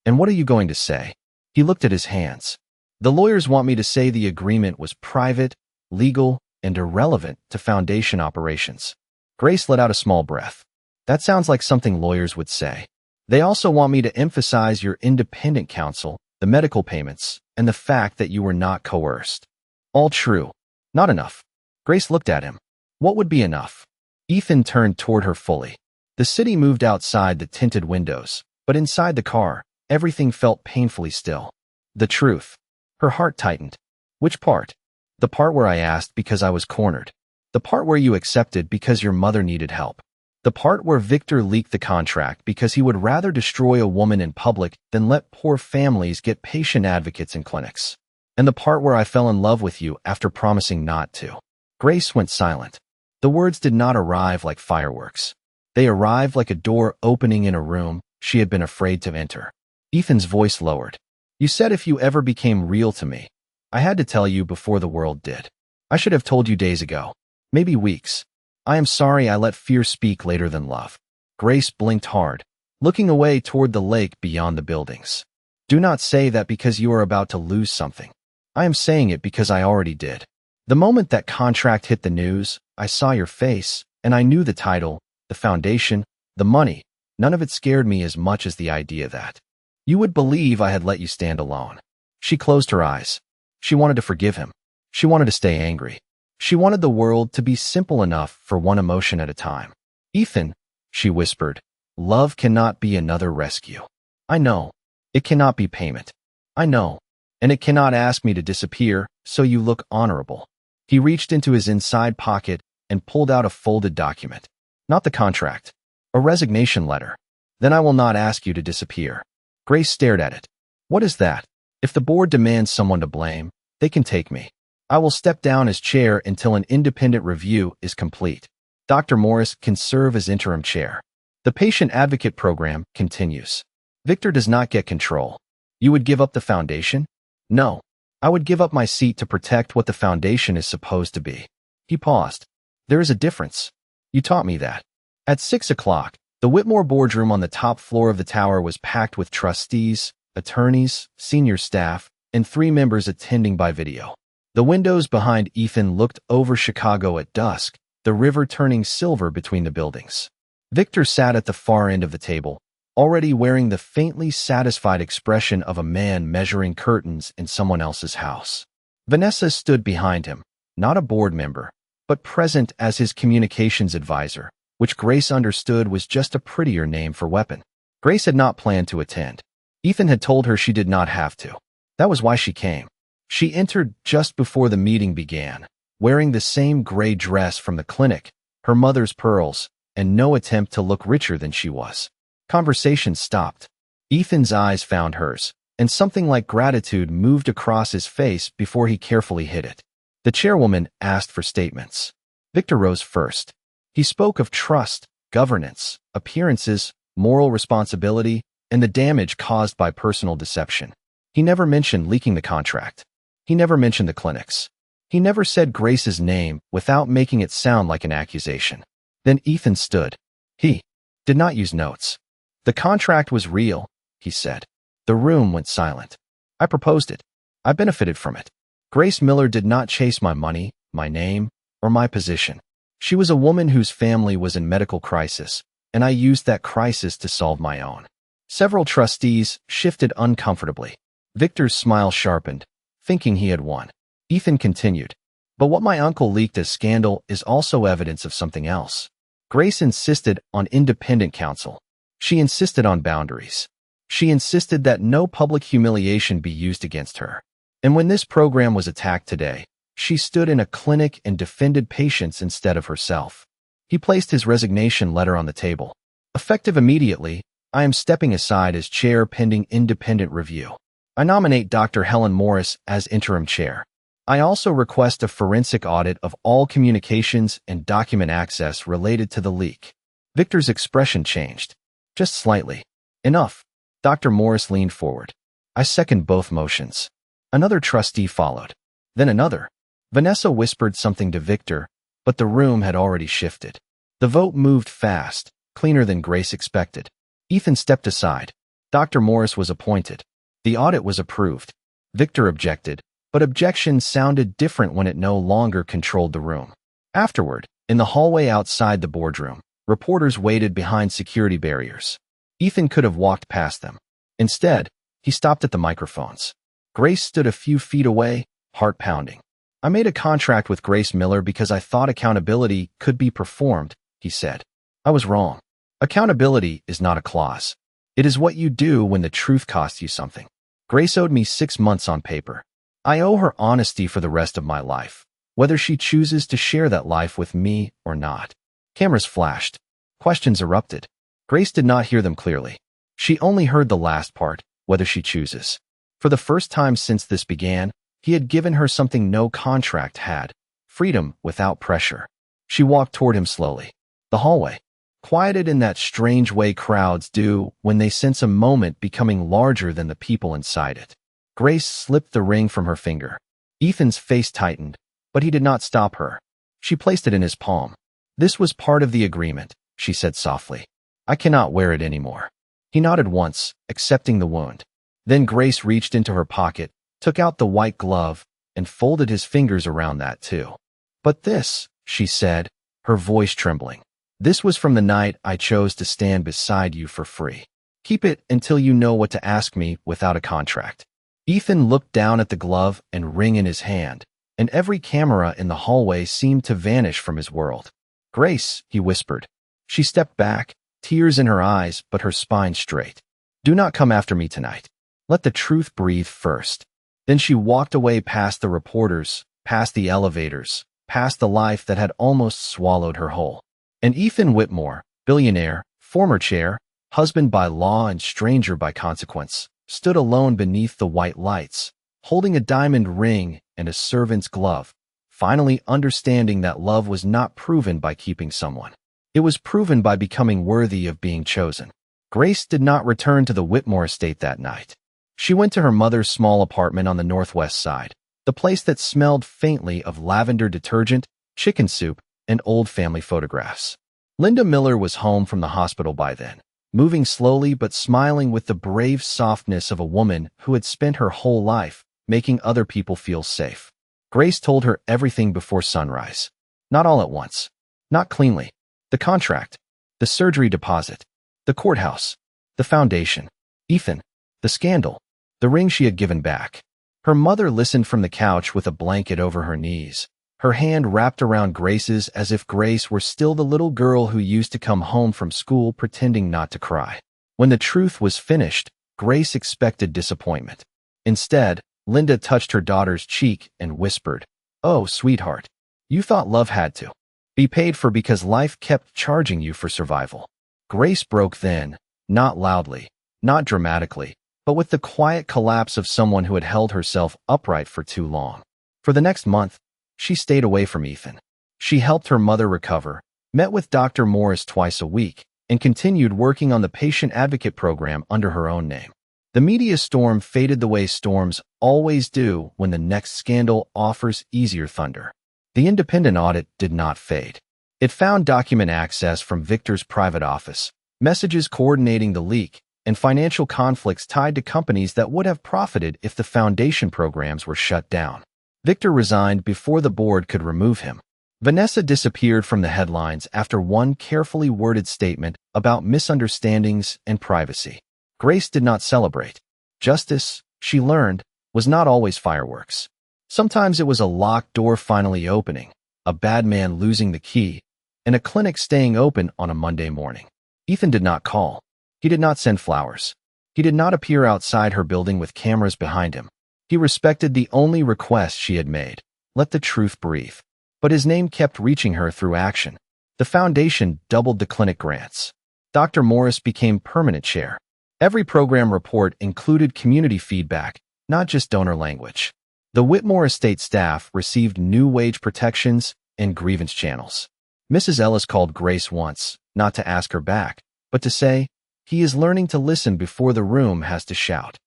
"And what are you going to say?" He looked at his hands. "The lawyers want me to say the agreement was private, legal, and irrelevant to Foundation operations." Grace let out a small breath. "That sounds like something lawyers would say. They also want me to emphasize your independent counsel, the medical payments, and the fact that you were not coerced." "All true. Not enough." Grace looked at him. "What would be enough?" Ethan turned toward her fully. The city moved outside the tinted windows, but inside the car, everything felt painfully still. "The truth." Her heart tightened. "Which part?" "The part where I asked because I was cornered. The part where you accepted because your mother needed help. The part where Victor leaked the contract because he would rather destroy a woman in public than let poor families get patient advocates in clinics. And the part where I fell in love with you after promising not to." Grace went silent. The words did not arrive like fireworks. They arrived like a door opening in a room she had been afraid to enter. Ethan's voice lowered. "You said if you ever became real to me, I had to tell you before the world did. I should have told you days ago. Maybe weeks. I am sorry I let fear speak later than love." Grace blinked hard, looking away toward the lake beyond the buildings. "Do not say that because you are about to lose something. I am saying it because I already did. The moment that contract hit the news, I saw your face, and I knew the title, the foundation, the money. None of it scared me as much as the idea that you would believe I had let you stand alone." She closed her eyes. She wanted to forgive him. She wanted to stay angry. She wanted the world to be simple enough for one emotion at a time. "Ethan," she whispered, "love cannot be another rescue. I know. It cannot be payment. I know. And it cannot ask me to disappear so you look honorable." He reached into his inside pocket and pulled out a folded document. "Not the contract. A resignation letter." "Then I will not ask you to disappear." Grace stared at it. "What is that? If the board demands someone to blame, they can take me. I will step down as chair until an independent review is complete. Dr. Morris can serve as interim chair. The patient advocate program continues. Victor does not get control. You would give up the foundation?" "No. I would give up my seat to protect what the foundation is supposed to be." He paused. "There is a difference. You taught me that." At 6 o'clock, the Whitmore boardroom on the top floor of the tower was packed with trustees, attorneys, senior staff, and 3 members attending by video. The windows behind Ethan looked over Chicago at dusk, the river turning silver between the buildings. Victor sat at the far end of the table, already wearing the faintly satisfied expression of a man measuring curtains in someone else's house. Vanessa stood behind him, not a board member, but present as his communications advisor, which Grace understood was just a prettier name for weapon. Grace had not planned to attend. Ethan had told her she did not have to. That was why she came. She entered just before the meeting began, wearing the same gray dress from the clinic, her mother's pearls, and no attempt to look richer than she was. Conversation stopped. Ethan's eyes found hers, and something like gratitude moved across his face before he carefully hid it. The chairwoman asked for statements. Victor rose first. He spoke of trust, governance, appearances, moral responsibility, and the damage caused by personal deception. He never mentioned leaking the contract. He never mentioned the clinics. He never said Grace's name without making it sound like an accusation. Then Ethan stood. He did not use notes. "The contract was real," he said. The room went silent. "I proposed it. I benefited from it. Grace Miller did not chase my money, my name, or my position. She was a woman whose family was in medical crisis, and I used that crisis to solve my own." Several trustees shifted uncomfortably. Victor's smile sharpened, thinking he had won. Ethan continued. "But what my uncle leaked as scandal is also evidence of something else. Grace insisted on independent counsel. She insisted on boundaries. She insisted that no public humiliation be used against her. And when this program was attacked today, she stood in a clinic and defended patients instead of herself." He placed his resignation letter on the table. "Effective immediately, I am stepping aside as chair pending independent review. I nominate Dr. Helen Morris as interim chair." I also request a forensic audit of all communications and document access related to the leak. Victor's expression changed. Just slightly. Enough. Dr. Morris leaned forward. I second both motions. Another trustee followed. Then another. Vanessa whispered something to Victor, but the room had already shifted. The vote moved fast, cleaner than Grace expected. Ethan stepped aside. Dr. Morris was appointed. The audit was approved. Victor objected, but objections sounded different when it no longer controlled the room. Afterward, in the hallway outside the boardroom, reporters waited behind security barriers. Ethan could have walked past them. Instead, he stopped at the microphones. Grace stood a few feet away, heart pounding. I made a contract with Grace Miller because I thought accountability could be performed, he said. I was wrong. Accountability is not a clause. It is what you do when the truth costs you something. Grace owed me 6 months on paper. I owe her honesty for the rest of my life, whether she chooses to share that life with me or not. Cameras flashed. Questions erupted. Grace did not hear them clearly. She only heard the last part, whether she chooses. For the first time since this began, he had given her something no contract had, freedom without pressure. She walked toward him slowly. The hallway, quieted in that strange way crowds do when they sense a moment becoming larger than the people inside it. Grace slipped the ring from her finger. Ethan's face tightened, but he did not stop her. She placed it in his palm. This was part of the agreement, she said softly. I cannot wear it anymore. He nodded once, accepting the wound. Then Grace reached into her pocket, took out the white glove, and folded his fingers around that too. But this, she said, her voice trembling. This was from the night I chose to stand beside you for free. Keep it until you know what to ask me without a contract. Ethan looked down at the glove and ring in his hand, and every camera in the hallway seemed to vanish from his world. Grace, he whispered. She stepped back, tears in her eyes, but her spine straight. Do not come after me tonight. Let the truth breathe first. Then she walked away past the reporters, past the elevators, past the life that had almost swallowed her whole. And Ethan Whitmore, billionaire, former chair, husband by law and stranger by consequence, stood alone beneath the white lights, holding a diamond ring and a servant's glove, finally understanding that love was not proven by keeping someone. It was proven by becoming worthy of being chosen. Grace did not return to the Whitmore estate that night. She went to her mother's small apartment on the northwest side, the place that smelled faintly of lavender detergent, chicken soup, and old family photographs. Linda Miller was home from the hospital by then, moving slowly but smiling with the brave softness of a woman who had spent her whole life making other people feel safe. Grace told her everything before sunrise. Not all at once. Not cleanly. The contract. The surgery deposit. The courthouse. The foundation. Ethan. The scandal. The ring she had given back. Her mother listened from the couch with a blanket over her knees, her hand wrapped around Grace's as if Grace were still the little girl who used to come home from school pretending not to cry. When the truth was finished, Grace expected disappointment. Instead, Linda touched her daughter's cheek and whispered, "Oh, sweetheart, you thought love had to be paid for because life kept charging you for survival." Grace broke then, not loudly, not dramatically, but with the quiet collapse of someone who had held herself upright for too long. For the next month, she stayed away from Ethan. She helped her mother recover, met with Dr. Morris twice a week, and continued working on the patient advocate program under her own name. The media storm faded the way storms always do when the next scandal offers easier thunder. The independent audit did not fade. It found document access from Victor's private office, messages coordinating the leak, and financial conflicts tied to companies that would have profited if the foundation programs were shut down. Victor resigned before the board could remove him. Vanessa disappeared from the headlines after one carefully worded statement about misunderstandings and privacy. Grace did not celebrate. Justice, she learned, was not always fireworks. Sometimes it was a locked door finally opening, a bad man losing the key, and a clinic staying open on a Monday morning. Ethan did not call. He did not send flowers. He did not appear outside her building with cameras behind him. He respected the only request she had made: let the truth breathe. But his name kept reaching her through action. The foundation doubled the clinic grants. Dr. Morris became permanent chair. Every program report included community feedback, not just donor language. The Whitmore estate staff received new wage protections and grievance channels. Mrs. Ellis called Grace once, not to ask her back, but to say, "He is learning to listen before the room has to shout."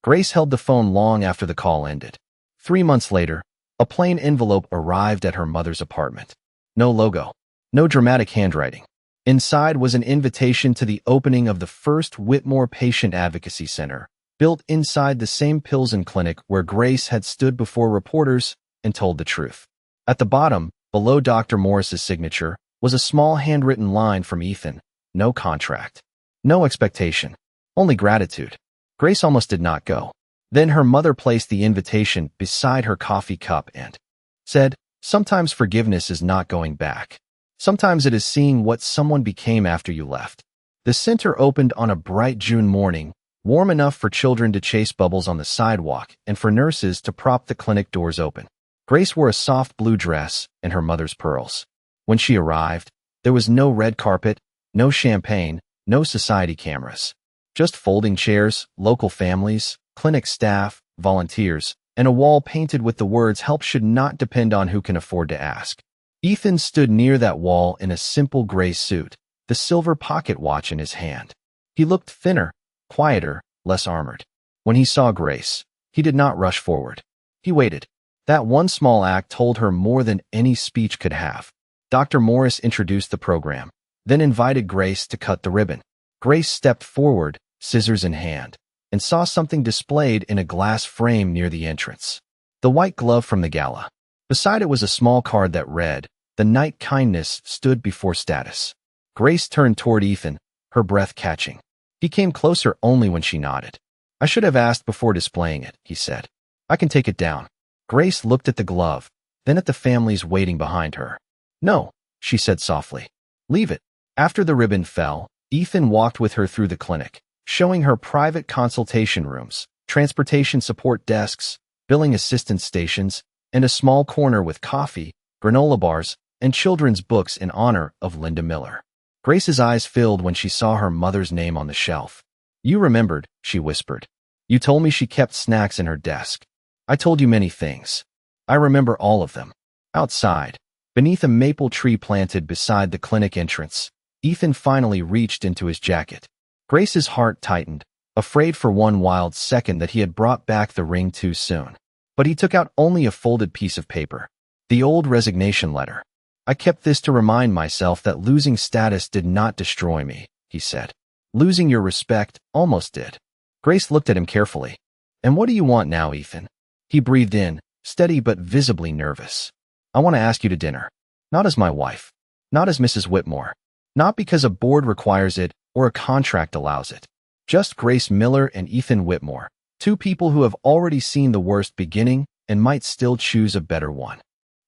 Grace held the phone long after the call ended. 3 months later, a plain envelope arrived at her mother's apartment. No logo, no dramatic handwriting. Inside was an invitation to the opening of the first Whitmore Patient Advocacy Center, built inside the same Pilsen clinic where Grace had stood before reporters and told the truth. At the bottom, below Dr. Morris's signature, was a small handwritten line from Ethan. No contract. No expectation. Only gratitude. Grace almost did not go. Then her mother placed the invitation beside her coffee cup and said, "Sometimes forgiveness is not going back. Sometimes it is seeing what someone became after you left." The center opened on a bright June morning, warm enough for children to chase bubbles on the sidewalk and for nurses to prop the clinic doors open. Grace wore a soft blue dress and her mother's pearls. When she arrived, there was no red carpet, no champagne, no society cameras. Just folding chairs, local families, clinic staff, volunteers, and a wall painted with the words "Help should not depend on who can afford to ask." Ethan stood near that wall in a simple gray suit, the silver pocket watch in his hand. He looked thinner, quieter, less armored. When he saw Grace, he did not rush forward. He waited. That one small act told her more than any speech could have. Dr. Morris introduced the program, then invited Grace to cut the ribbon. Grace stepped forward, scissors in hand, and saw something displayed in a glass frame near the entrance. The white glove from the gala. Beside it was a small card that read, "The night kindness stood before status." Grace turned toward Ethan, her breath catching. He came closer only when she nodded. "I should have asked before displaying it," he said. "I can take it down." Grace looked at the glove, then at the families waiting behind her. "No," she said softly. "Leave it." After the ribbon fell, Ethan walked with her through the clinic, showing her private consultation rooms, transportation support desks, billing assistance stations, and a small corner with coffee, granola bars, and children's books in honor of Linda Miller. Grace's eyes filled when she saw her mother's name on the shelf. "You remembered," she whispered. "You told me she kept snacks in her desk. I told you many things. I remember all of them." Outside, beneath a maple tree planted beside the clinic entrance, Ethan finally reached into his jacket. Grace's heart tightened, afraid for one wild second that he had brought back the ring too soon. But he took out only a folded piece of paper. The old resignation letter. "I kept this to remind myself that losing status did not destroy me," he said. "Losing your respect almost did." Grace looked at him carefully. "And what do you want now, Ethan?" He breathed in, steady but visibly nervous. "I want to ask you to dinner. Not as my wife. Not as Mrs. Whitmore. Not because a board requires it or a contract allows it. Just Grace Miller and Ethan Whitmore, two people who have already seen the worst beginning and might still choose a better one."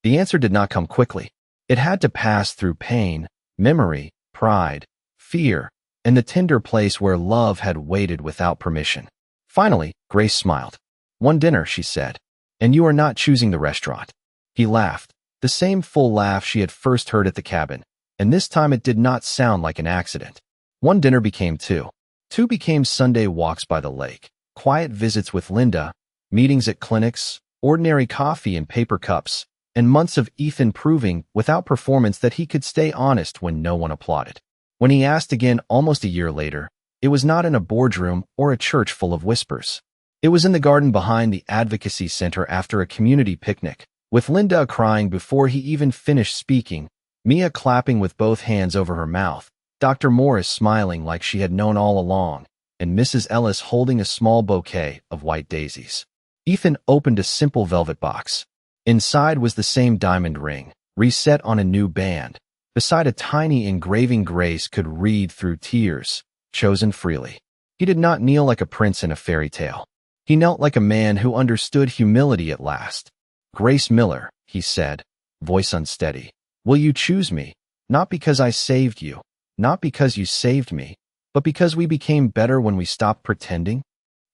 The answer did not come quickly. It had to pass through pain, memory, pride, fear, and the tender place where love had waited without permission. Finally, Grace smiled. "One dinner," she said, "and you are not choosing the restaurant." He laughed, the same full laugh she had first heard at the cabin, and this time it did not sound like an accident. One dinner became two. Two became Sunday walks by the lake, quiet visits with Linda, meetings at clinics, ordinary coffee in paper cups, and months of Ethan proving, without performance, that he could stay honest when no one applauded. When he asked again almost a year later, it was not in a boardroom or a church full of whispers. It was in the garden behind the Advocacy Center after a community picnic, with Linda crying before he even finished speaking, Mia clapping with both hands over her mouth, Dr. Morris smiling like she had known all along, and Mrs. Ellis holding a small bouquet of white daisies. Ethan opened a simple velvet box. Inside was the same diamond ring, reset on a new band. Beside a tiny engraving Grace could read through tears, chosen freely. He did not kneel like a prince in a fairy tale. He knelt like a man who understood humility at last. "Grace Miller," he said, voice unsteady, "will you choose me? Not because I saved you, not because you saved me, but because we became better when we stopped pretending?"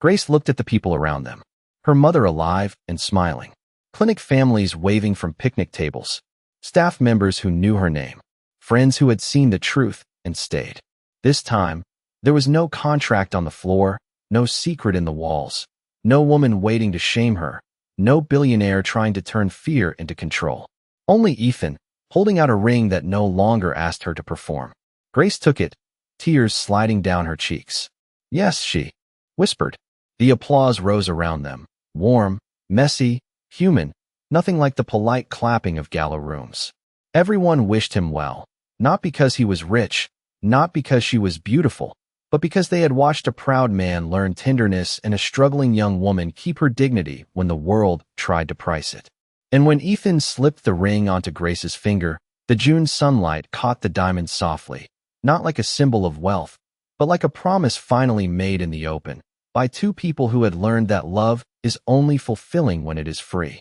Grace looked at the people around them, her mother alive and smiling, clinic families waving from picnic tables, staff members who knew her name, friends who had seen the truth and stayed. This time, there was no contract on the floor, no secret in the walls, no woman waiting to shame her, No billionaire trying to turn fear into control. Only Ethan, holding out a ring that no longer asked her to perform. Grace took it, tears sliding down her cheeks. Yes, she whispered. The applause rose around them. Warm, messy, human, nothing like the polite clapping of gala rooms. Everyone wished him well, not because he was rich, not because she was beautiful, but because they had watched a proud man learn tenderness and a struggling young woman keep her dignity when the world tried to price it. And when Ethan slipped the ring onto Grace's finger, the June sunlight caught the diamond softly, not like a symbol of wealth, but like a promise finally made in the open, by two people who had learned that love is only fulfilling when it is free.